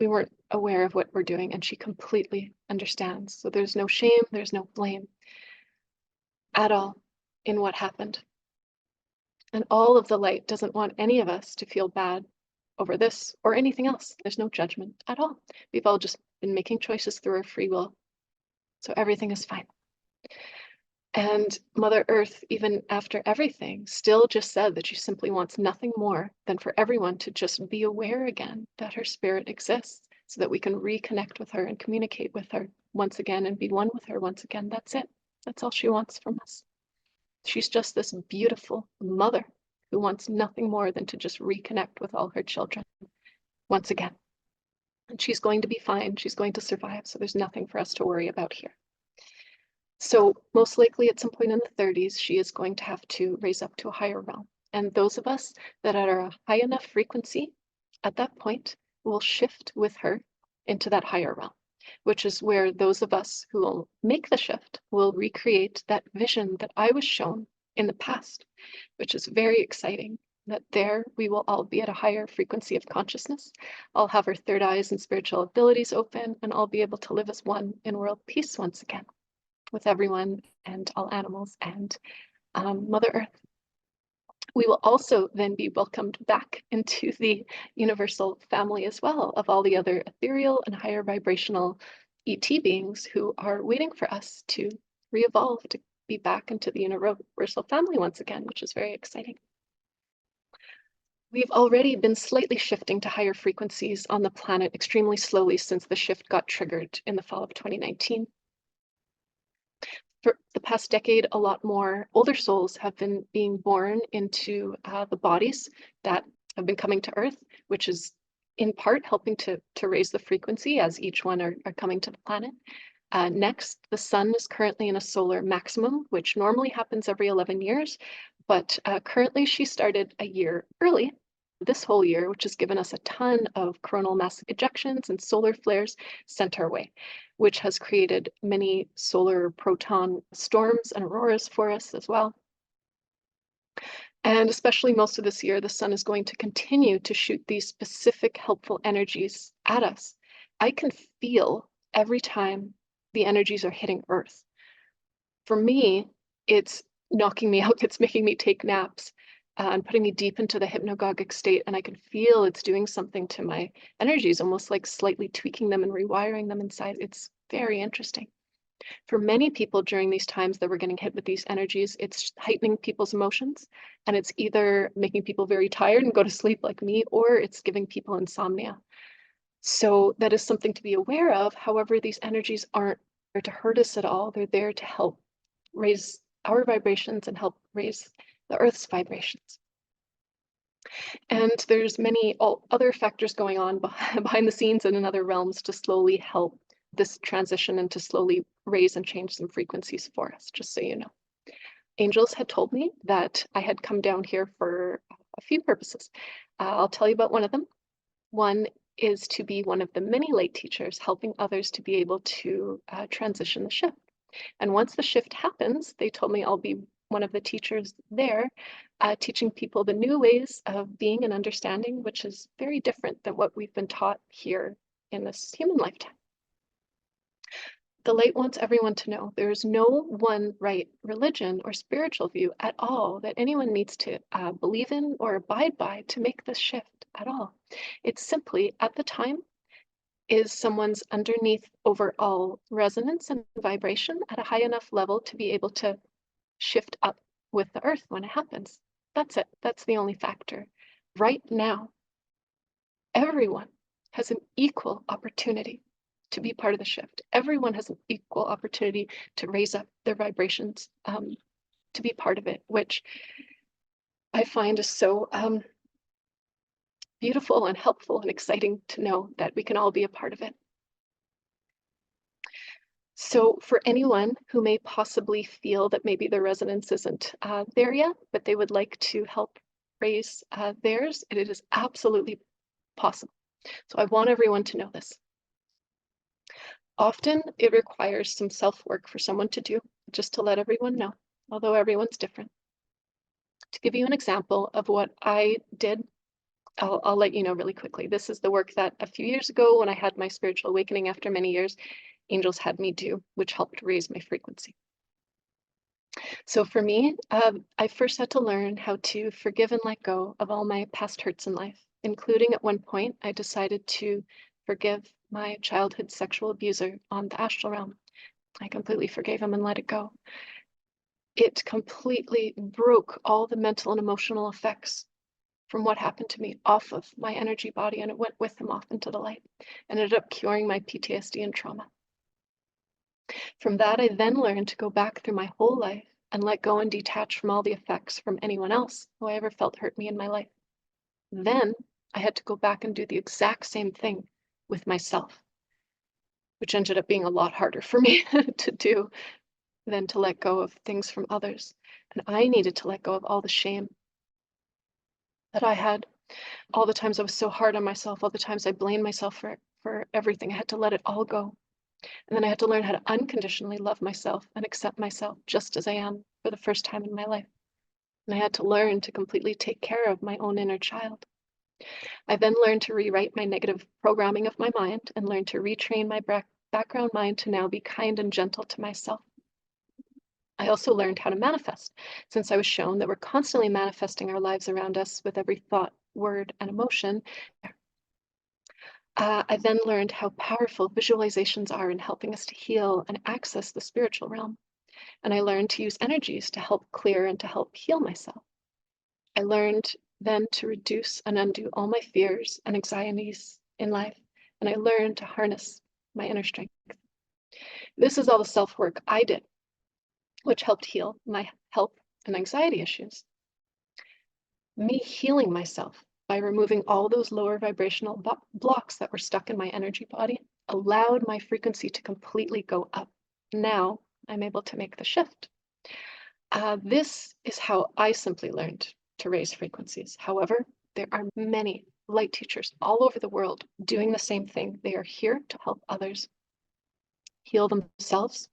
weren't aware of what we're doing, and she completely understands. So there's no shame, there's no blame at all in what happened. And all of the light doesn't want any of us to feel bad over this or anything else. There's no judgment at all. We've all just been making choices through our free will. So everything is fine. And Mother Earth, even after everything, still just said that she simply wants nothing more than for everyone to just be aware again that her spirit exists so that we can reconnect with her and communicate with her once again and be one with her once again. That's it. That's all she wants from us. She's just this beautiful mother who wants nothing more than to just reconnect with all her children once again. And she's going to be fine. She's going to survive. So there's nothing for us to worry about here. So most likely at some point in the 30s, she is going to have to raise up to a higher realm. And those of us that are a high enough frequency at that point will shift with her into that higher realm, which is where those of us who will make the shift will recreate that vision that I was shown in the past, which is very exciting. That there we will all be at a higher frequency of consciousness. I'll have our third eyes and spiritual abilities open, and I'll be able to live as one in world peace once again with everyone and all animals and Mother Earth. We will also then be welcomed back into the universal family as well of all the other ethereal and higher vibrational ET beings who are waiting for us to re-evolve, to be back into the universal family once again, which is very exciting. We've already been slightly shifting to higher frequencies on the planet extremely slowly since the shift got triggered in the fall of 2019. For the past decade, a lot more older souls have been being born into the bodies that have been coming to Earth, which is in part helping to raise the frequency as each one are coming to the planet. Next, the sun is currently in a solar maximum, which normally happens every 11 years, but currently she started a year early this whole year, which has given us a ton of coronal mass ejections and solar flares sent our way, which has created many solar proton storms and auroras for us as well. And especially most of this year, the sun is going to continue to shoot these specific helpful energies at us. I can feel every time the energies are hitting Earth. For me, it's knocking me out, it's making me take naps and putting me deep into the hypnagogic state. And I can feel it's doing something to my energies, almost like slightly tweaking them and rewiring them inside. It's very interesting. For many people during these times that we're getting hit with these energies, it's heightening people's emotions. And it's either making people very tired and go to sleep like me, or it's giving people insomnia. So that is something to be aware of. However, these energies aren't there to hurt us at all. They're there to help raise our vibrations and help raise the Earth's vibrations. And there's many other factors going on behind the scenes and in other realms to slowly help this transition and to slowly raise and change some frequencies for us, just so you know. Angels had told me that I had come down here for a few purposes. I'll tell you about one of them. One is to be one of the many light teachers helping others to be able to transition the shift. And once the shift happens, they told me I'll be one of the teachers there, teaching people the new ways of being and understanding, which is very different than what we've been taught here in this human lifetime. The light wants everyone to know there is no one right religion or spiritual view at all that anyone needs to believe in or abide by to make this shift at all. It's simply, at the time, is someone's underneath overall resonance and vibration at a high enough level to be able to shift up with the earth when it happens. That's it. That's the only factor. Right now, everyone has an equal opportunity to be part of the shift. Everyone has an equal opportunity to raise up their vibrations, to be part of it, which I find is so beautiful and helpful and exciting to know that we can all be a part of it. So for anyone who may possibly feel that maybe their resonance isn't there yet, but they would like to help raise theirs, it is absolutely possible. So I want everyone to know this. Often it requires some self-work for someone to do, just to let everyone know, although everyone's different. To give you an example of what I did, I'll let you know really quickly. This is the work that a few years ago, when I had my spiritual awakening after many years, angels had me do, which helped raise my frequency. So for me, I first had to learn how to forgive and let go of all my past hurts in life, including at one point, I decided to forgive my childhood sexual abuser on the astral realm. I completely forgave him and let it go. It completely broke all the mental and emotional effects from what happened to me off of my energy body, and it went with him off into the light and ended up curing my PTSD and trauma. From that, I then learned to go back through my whole life and let go and detach from all the effects from anyone else who I ever felt hurt me in my life. Then I had to go back and do the exact same thing with myself, which ended up being a lot harder for me to do than to let go of things from others. And I needed to let go of all the shame that I had, all the times I was so hard on myself, all the times I blamed myself for everything. I had to let it all go. And then I had to learn how to unconditionally love myself and accept myself just as I am for the first time in my life. And I had to learn to completely take care of my own inner child. I then learned to rewrite my negative programming of my mind and learned to retrain my background mind to now be kind and gentle to myself. I also learned how to manifest, since I was shown that we're constantly manifesting our lives around us with every thought, word, and emotion. I then learned how powerful visualizations are in helping us to heal and access the spiritual realm. And I learned to use energies to help clear and to help heal myself. I learned then to reduce and undo all my fears and anxieties in life. And I learned to harness my inner strength. This is all the self-work I did, which helped heal my health and anxiety issues. Me healing myself by removing all those lower vibrational blocks that were stuck in my energy body allowed my frequency to completely go up. Now I'm able to make the shift. This is how I simply learned to raise frequencies. However, there are many light teachers all over the world doing the same thing. They are here to help others heal themselves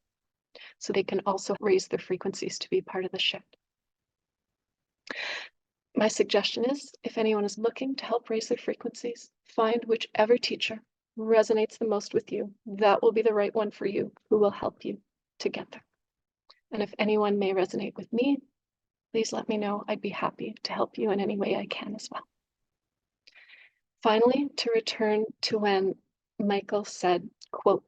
so they can also raise their frequencies to be part of the shift. My suggestion is, if anyone is looking to help raise their frequencies, find whichever teacher resonates the most with you. That will be the right one for you, who will help you to get there. And if anyone may resonate with me, please let me know. I'd be happy to help you in any way I can as well. Finally, to return to when Michael said, quote,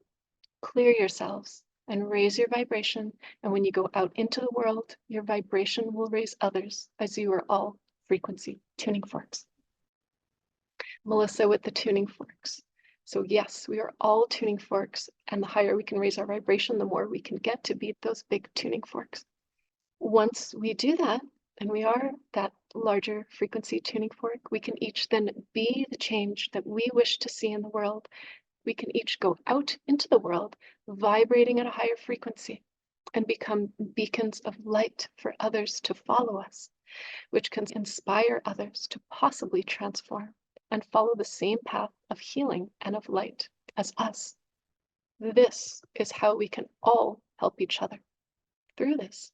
"Clear yourselves and raise your vibration. And when you go out into the world, your vibration will raise others, as you are all frequency tuning forks." Melissa with the tuning forks. So yes, we are all tuning forks, and the higher we can raise our vibration, the more we can get to be those big tuning forks. Once we do that, and we are that larger frequency tuning fork, we can each then be the change that we wish to see in the world. We can each go out into the world, vibrating at a higher frequency, and become beacons of light for others to follow us, which can inspire others to possibly transform and follow the same path of healing and of light as us. This is how we can all help each other through this,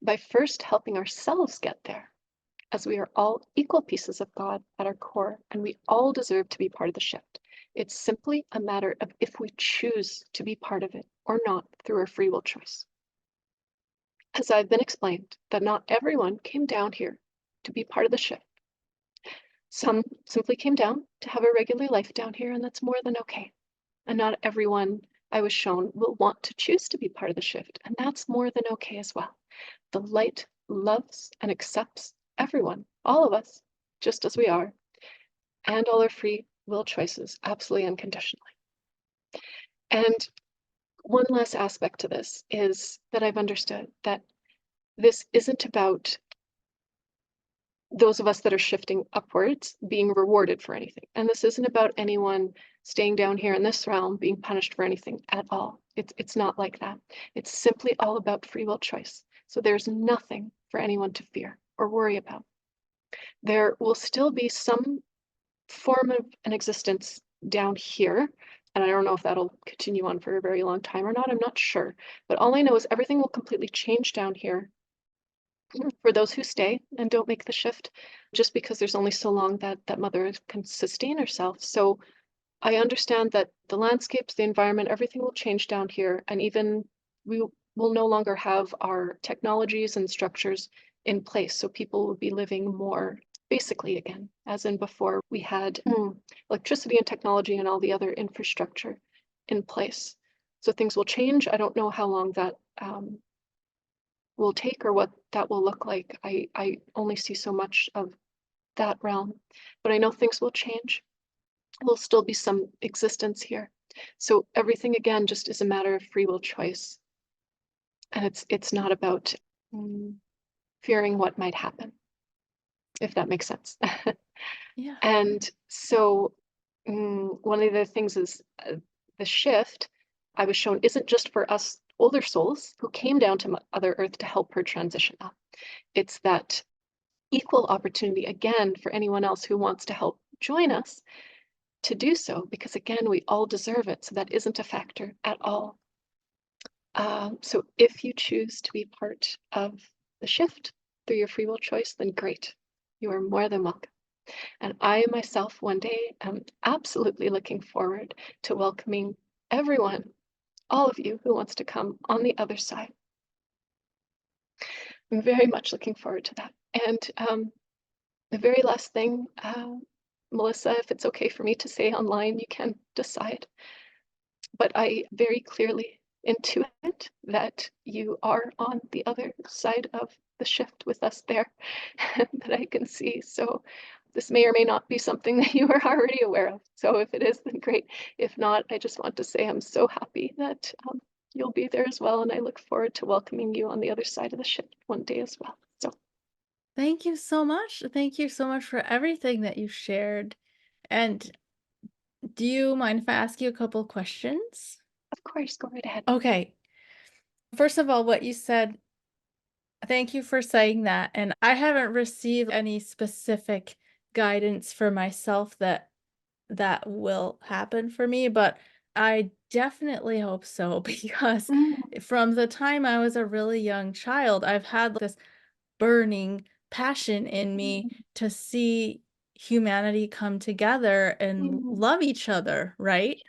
by first helping ourselves get there, as we are all equal pieces of God at our core, and we all deserve to be part of the shift. It's simply a matter of if we choose to be part of it or not through our free will choice. As I've been explained, that not everyone came down here to be part of the shift. Some simply came down to have a regular life down here, and that's more than okay. And not everyone I was shown will want to choose to be part of the shift. And that's more than okay as well. The light loves and accepts everyone, all of us, just as we are, and all our free will choices, absolutely unconditionally. And one last aspect to this is that I've understood that this isn't about those of us that are shifting upwards being rewarded for anything. And this isn't about anyone staying down here in this realm being punished for anything at all. It's not like that. It's simply all about free will choice. So there's nothing for anyone to fear or worry about. There will still be some form of an existence down here. And I don't know if that'll continue on for a very long time or not. I'm not sure. But all I know is everything will completely change down here for those who stay and don't make the shift, just because there's only so long that that mother can sustain herself. So I understand that the landscapes, the environment, everything will change down here, and even we will no longer have our technologies and structures in place. So people will be living more basically again, as in before we had electricity and technology and all the other infrastructure in place. So things will change. I don't know how long that will take or what that will look like. I only see so much of that realm, but I know things will change. There'll still be some existence here. So everything again just is a matter of free will choice. And it's not about fearing what might happen, if that makes sense. Yeah. And so one of the things is the shift I was shown isn't just for us older souls who came down to Mother Earth to help her transition up. It's that equal opportunity again for anyone else who wants to help join us to do so, because again, we all deserve it. So that isn't a factor at all. So if you choose to be part of the shift through your free will choice, then great. You are more than welcome. And I myself one day am absolutely looking forward to welcoming everyone, all of you who wants to come on the other side. I'm very much looking forward to that. And the very last thing, Melissa, if it's okay for me to say online, you can decide. But I very clearly intuit that you are on the other side of the shift with us there that I can see. So this may or may not be something that you are already aware of. So if it is, then great. If not, I just want to say I'm so happy that you'll be there as well. And I look forward to welcoming you on the other side of the shift one day as well. So Thank you so much. Thank you so much for everything that you shared. And do you mind if I ask you a couple questions? of course, go right ahead. Okay. First of all, what you said, thank you for saying that. And I haven't received any specific guidance for myself that will happen for me, but I definitely hope so because Mm, from the time I was a really young child, I've had this burning passion in me mm, to see humanity come together and mm, love each other, right?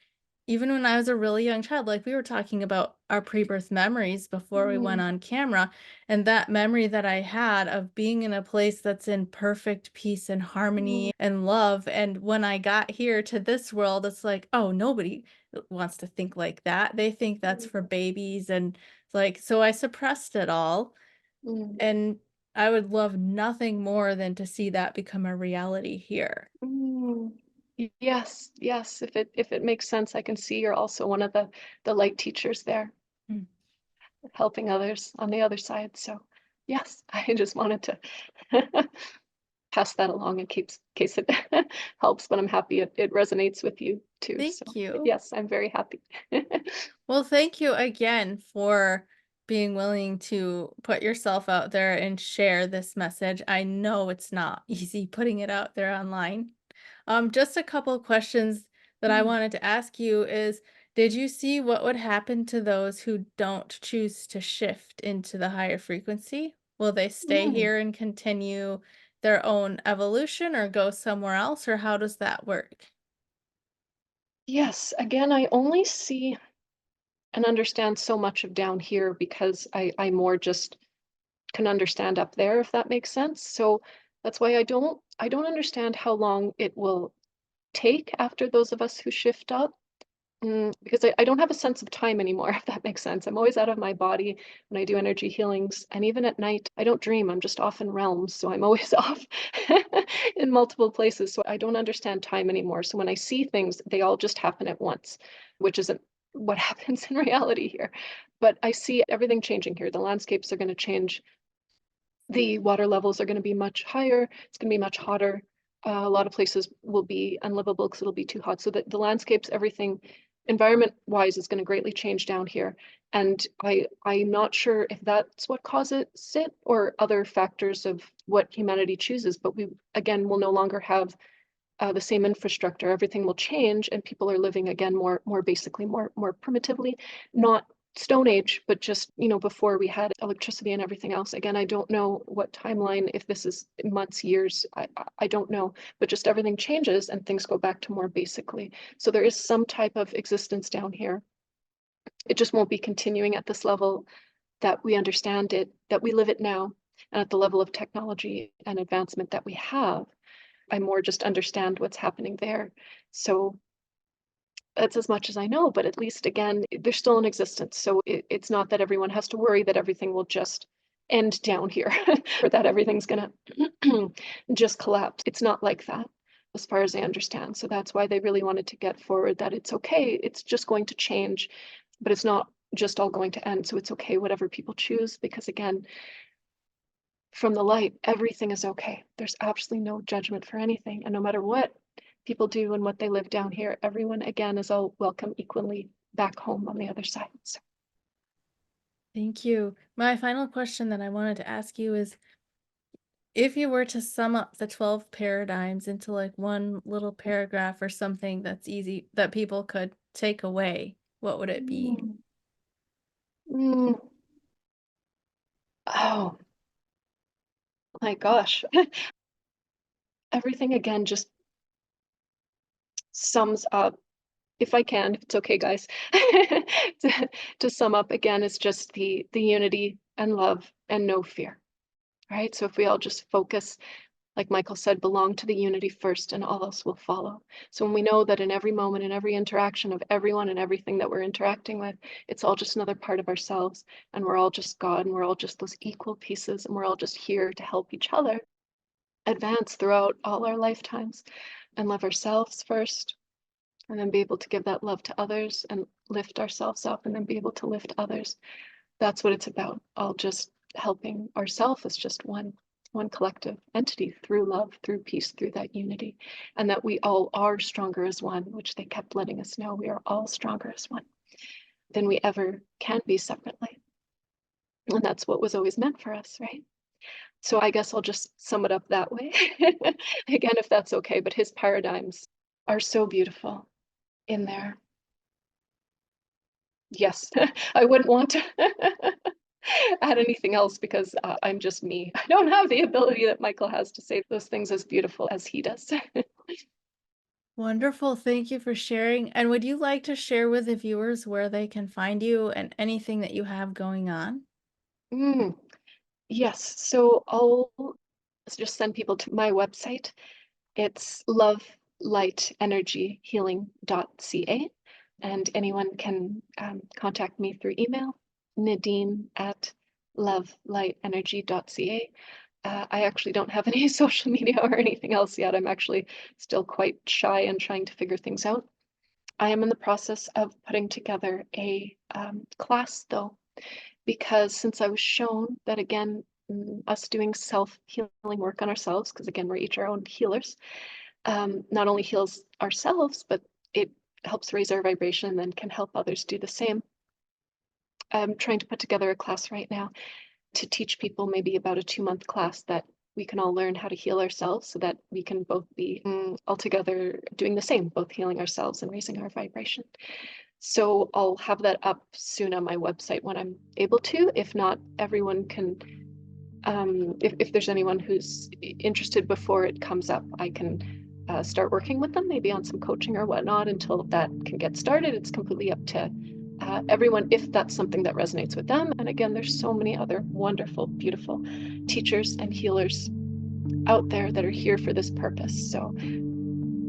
Even when I was a really young child, like we were talking about our pre-birth memories before we went mm, on camera, and that memory that I had of being in a place that's in perfect peace and mm, harmony and love. And when I got here to this world, it's like, oh, nobody wants to think like that. They think that's for mm, babies. And like, so I suppressed it all. mm. And I would love nothing more than to see that become a reality here. Mm. Yes, yes. If it makes sense, I can see you're also one of the light teachers there, Mm. helping others on the other side. So yes, I just wanted to pass that along in case it helps, but I'm happy it resonates with you too. So Thank you. yes, I'm very happy. Well, thank you again for being willing to put yourself out there and share this message. I know it's not easy putting it out there online. Just a couple questions that I Mm, wanted to ask you is, did you see what would happen to those who don't choose to shift into the higher frequency? Will they stay mm. here and continue their own evolution or go somewhere else, or how does that work? Yes, again, I only see and understand so much of down here because I more just can understand up there, if that makes sense. So that's why I don't understand how long it will take after those of us who shift up. Because I don't have a sense of time anymore, if that makes sense. I'm always out of my body when I do energy healings. And even at night, I don't dream. I'm just off in realms. So I'm always off in multiple places. So I don't understand time anymore. So when I see things, they all just happen at once, which isn't what happens in reality here. But I see everything changing here. The landscapes are going to change. The water levels are going to be much higher. It's going to be much hotter. A lot of places will be unlivable because it'll be too hot. So that the landscapes, everything, environment-wise, is going to greatly change down here. And I'm not sure if that's what causes it or other factors of what humanity chooses. But we, again, will no longer have the same infrastructure. Everything will change, and people are living again more basically, more primitively, not Stone Age, but just, before we had electricity and everything else. Again, I don't know what timeline, if this is months, years, I don't know, but just everything changes and things go back to more basically. So there is some type of existence down here. It just won't be continuing at this level that we understand it, that we live it now, and at the level of technology and advancement that we have. I more just understand what's happening there. So that's as much as I know, but at least again, they're still in existence. So it's not that everyone has to worry that everything will just end down here or that everything's gonna just collapse. It's not like that, as far as I understand. So that's why they really wanted to get forward that it's okay, it's just going to change, but it's not just all going to end. So it's okay, whatever people choose, because again, from the light, everything is okay. There's absolutely no judgment for anything. And no matter what people do and what they live down here, everyone, again, is all welcome equally back home on the other side. So, Thank you. My final question that I wanted to ask you is, if you were to sum up the 12 paradigms into like one little paragraph or something that's easy that people could take away, what would it be? mm, mm, oh my gosh. Everything again just sums up, if I can, if it's okay, guys, to sum up again, is just the unity and love and no fear. Right? So if we all just focus, like Michael said, belong to the unity first and all else will follow. So when we know that in every moment, in every interaction of everyone and everything that we're interacting with, it's all just another part of ourselves, and we're all just God, and we're all just those equal pieces, and we're all just here to help each other advance throughout all our lifetimes and love ourselves first, and then be able to give that love to others and lift ourselves up and then be able to lift others. That's what it's about. All just helping ourselves as just one collective entity through love, through peace, through that unity, and that we all are stronger as one, which they kept letting us know. We are all stronger as one than we ever can be separately. And that's what was always meant for us, right? So I guess I'll just sum it up that way. Again, if that's okay, but his paradigms are so beautiful in there. Yes, I wouldn't want to add anything else because I'm just me. I don't have the ability that Michael has to say those things as beautiful as he does. Wonderful. Thank you for sharing. And would you like to share with the viewers where they can find you and anything that you have going on? Mm, yes, so I'll just send people to my website. It's lovelightenergyhealing.ca, and anyone can contact me through email, Nadine@lovelightenergy.ca. I actually don't have any social media or anything else yet. I'm actually still quite shy and trying to figure things out. I am in the process of putting together a class, though, because since I was shown that, again, us doing self-healing work on ourselves, because again, we're each our own healers, not only heals ourselves, but it helps raise our vibration and can help others do the same. I'm trying to put together a class right now to teach people, maybe about a 2-month class, that we can all learn how to heal ourselves so that we can both be all together doing the same, both healing ourselves and raising our vibration. So I'll have that up soon on my website when I'm able to. If not, everyone can, if there's anyone who's interested before it comes up, I can start working with them, maybe on some coaching or whatnot until that can get started. It's completely up to everyone if that's something that resonates with them. And again, there's so many other wonderful, beautiful teachers and healers out there that are here for this purpose. So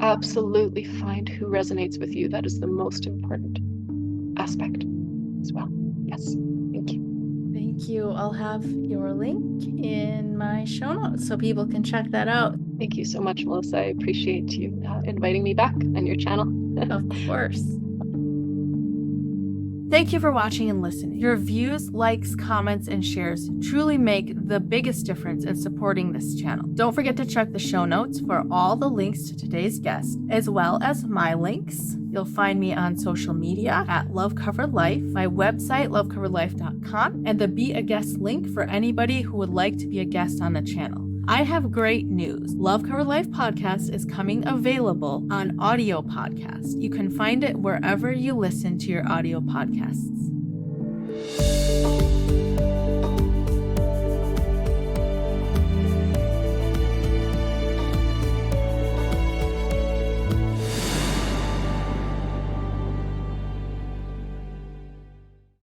absolutely find who resonates with you. That is the most important aspect as well. Yes. Thank you. Thank you. I'll have your link in my show notes so people can check that out. Thank you so much, Melissa. I appreciate you inviting me back on your channel. Of course. Thank you for watching and listening. Your views, likes, comments, and shares truly make the biggest difference in supporting this channel. Don't forget to check the show notes for all the links to today's guest, as well as my links. You'll find me on social media at Love Covered Life, my website, lovecoveredlife.com, and the Be a Guest link for anybody who would like to be a guest on the channel. I have great news. Love Covered Life podcast is coming available on audio podcast. You can find it wherever you listen to your audio podcasts.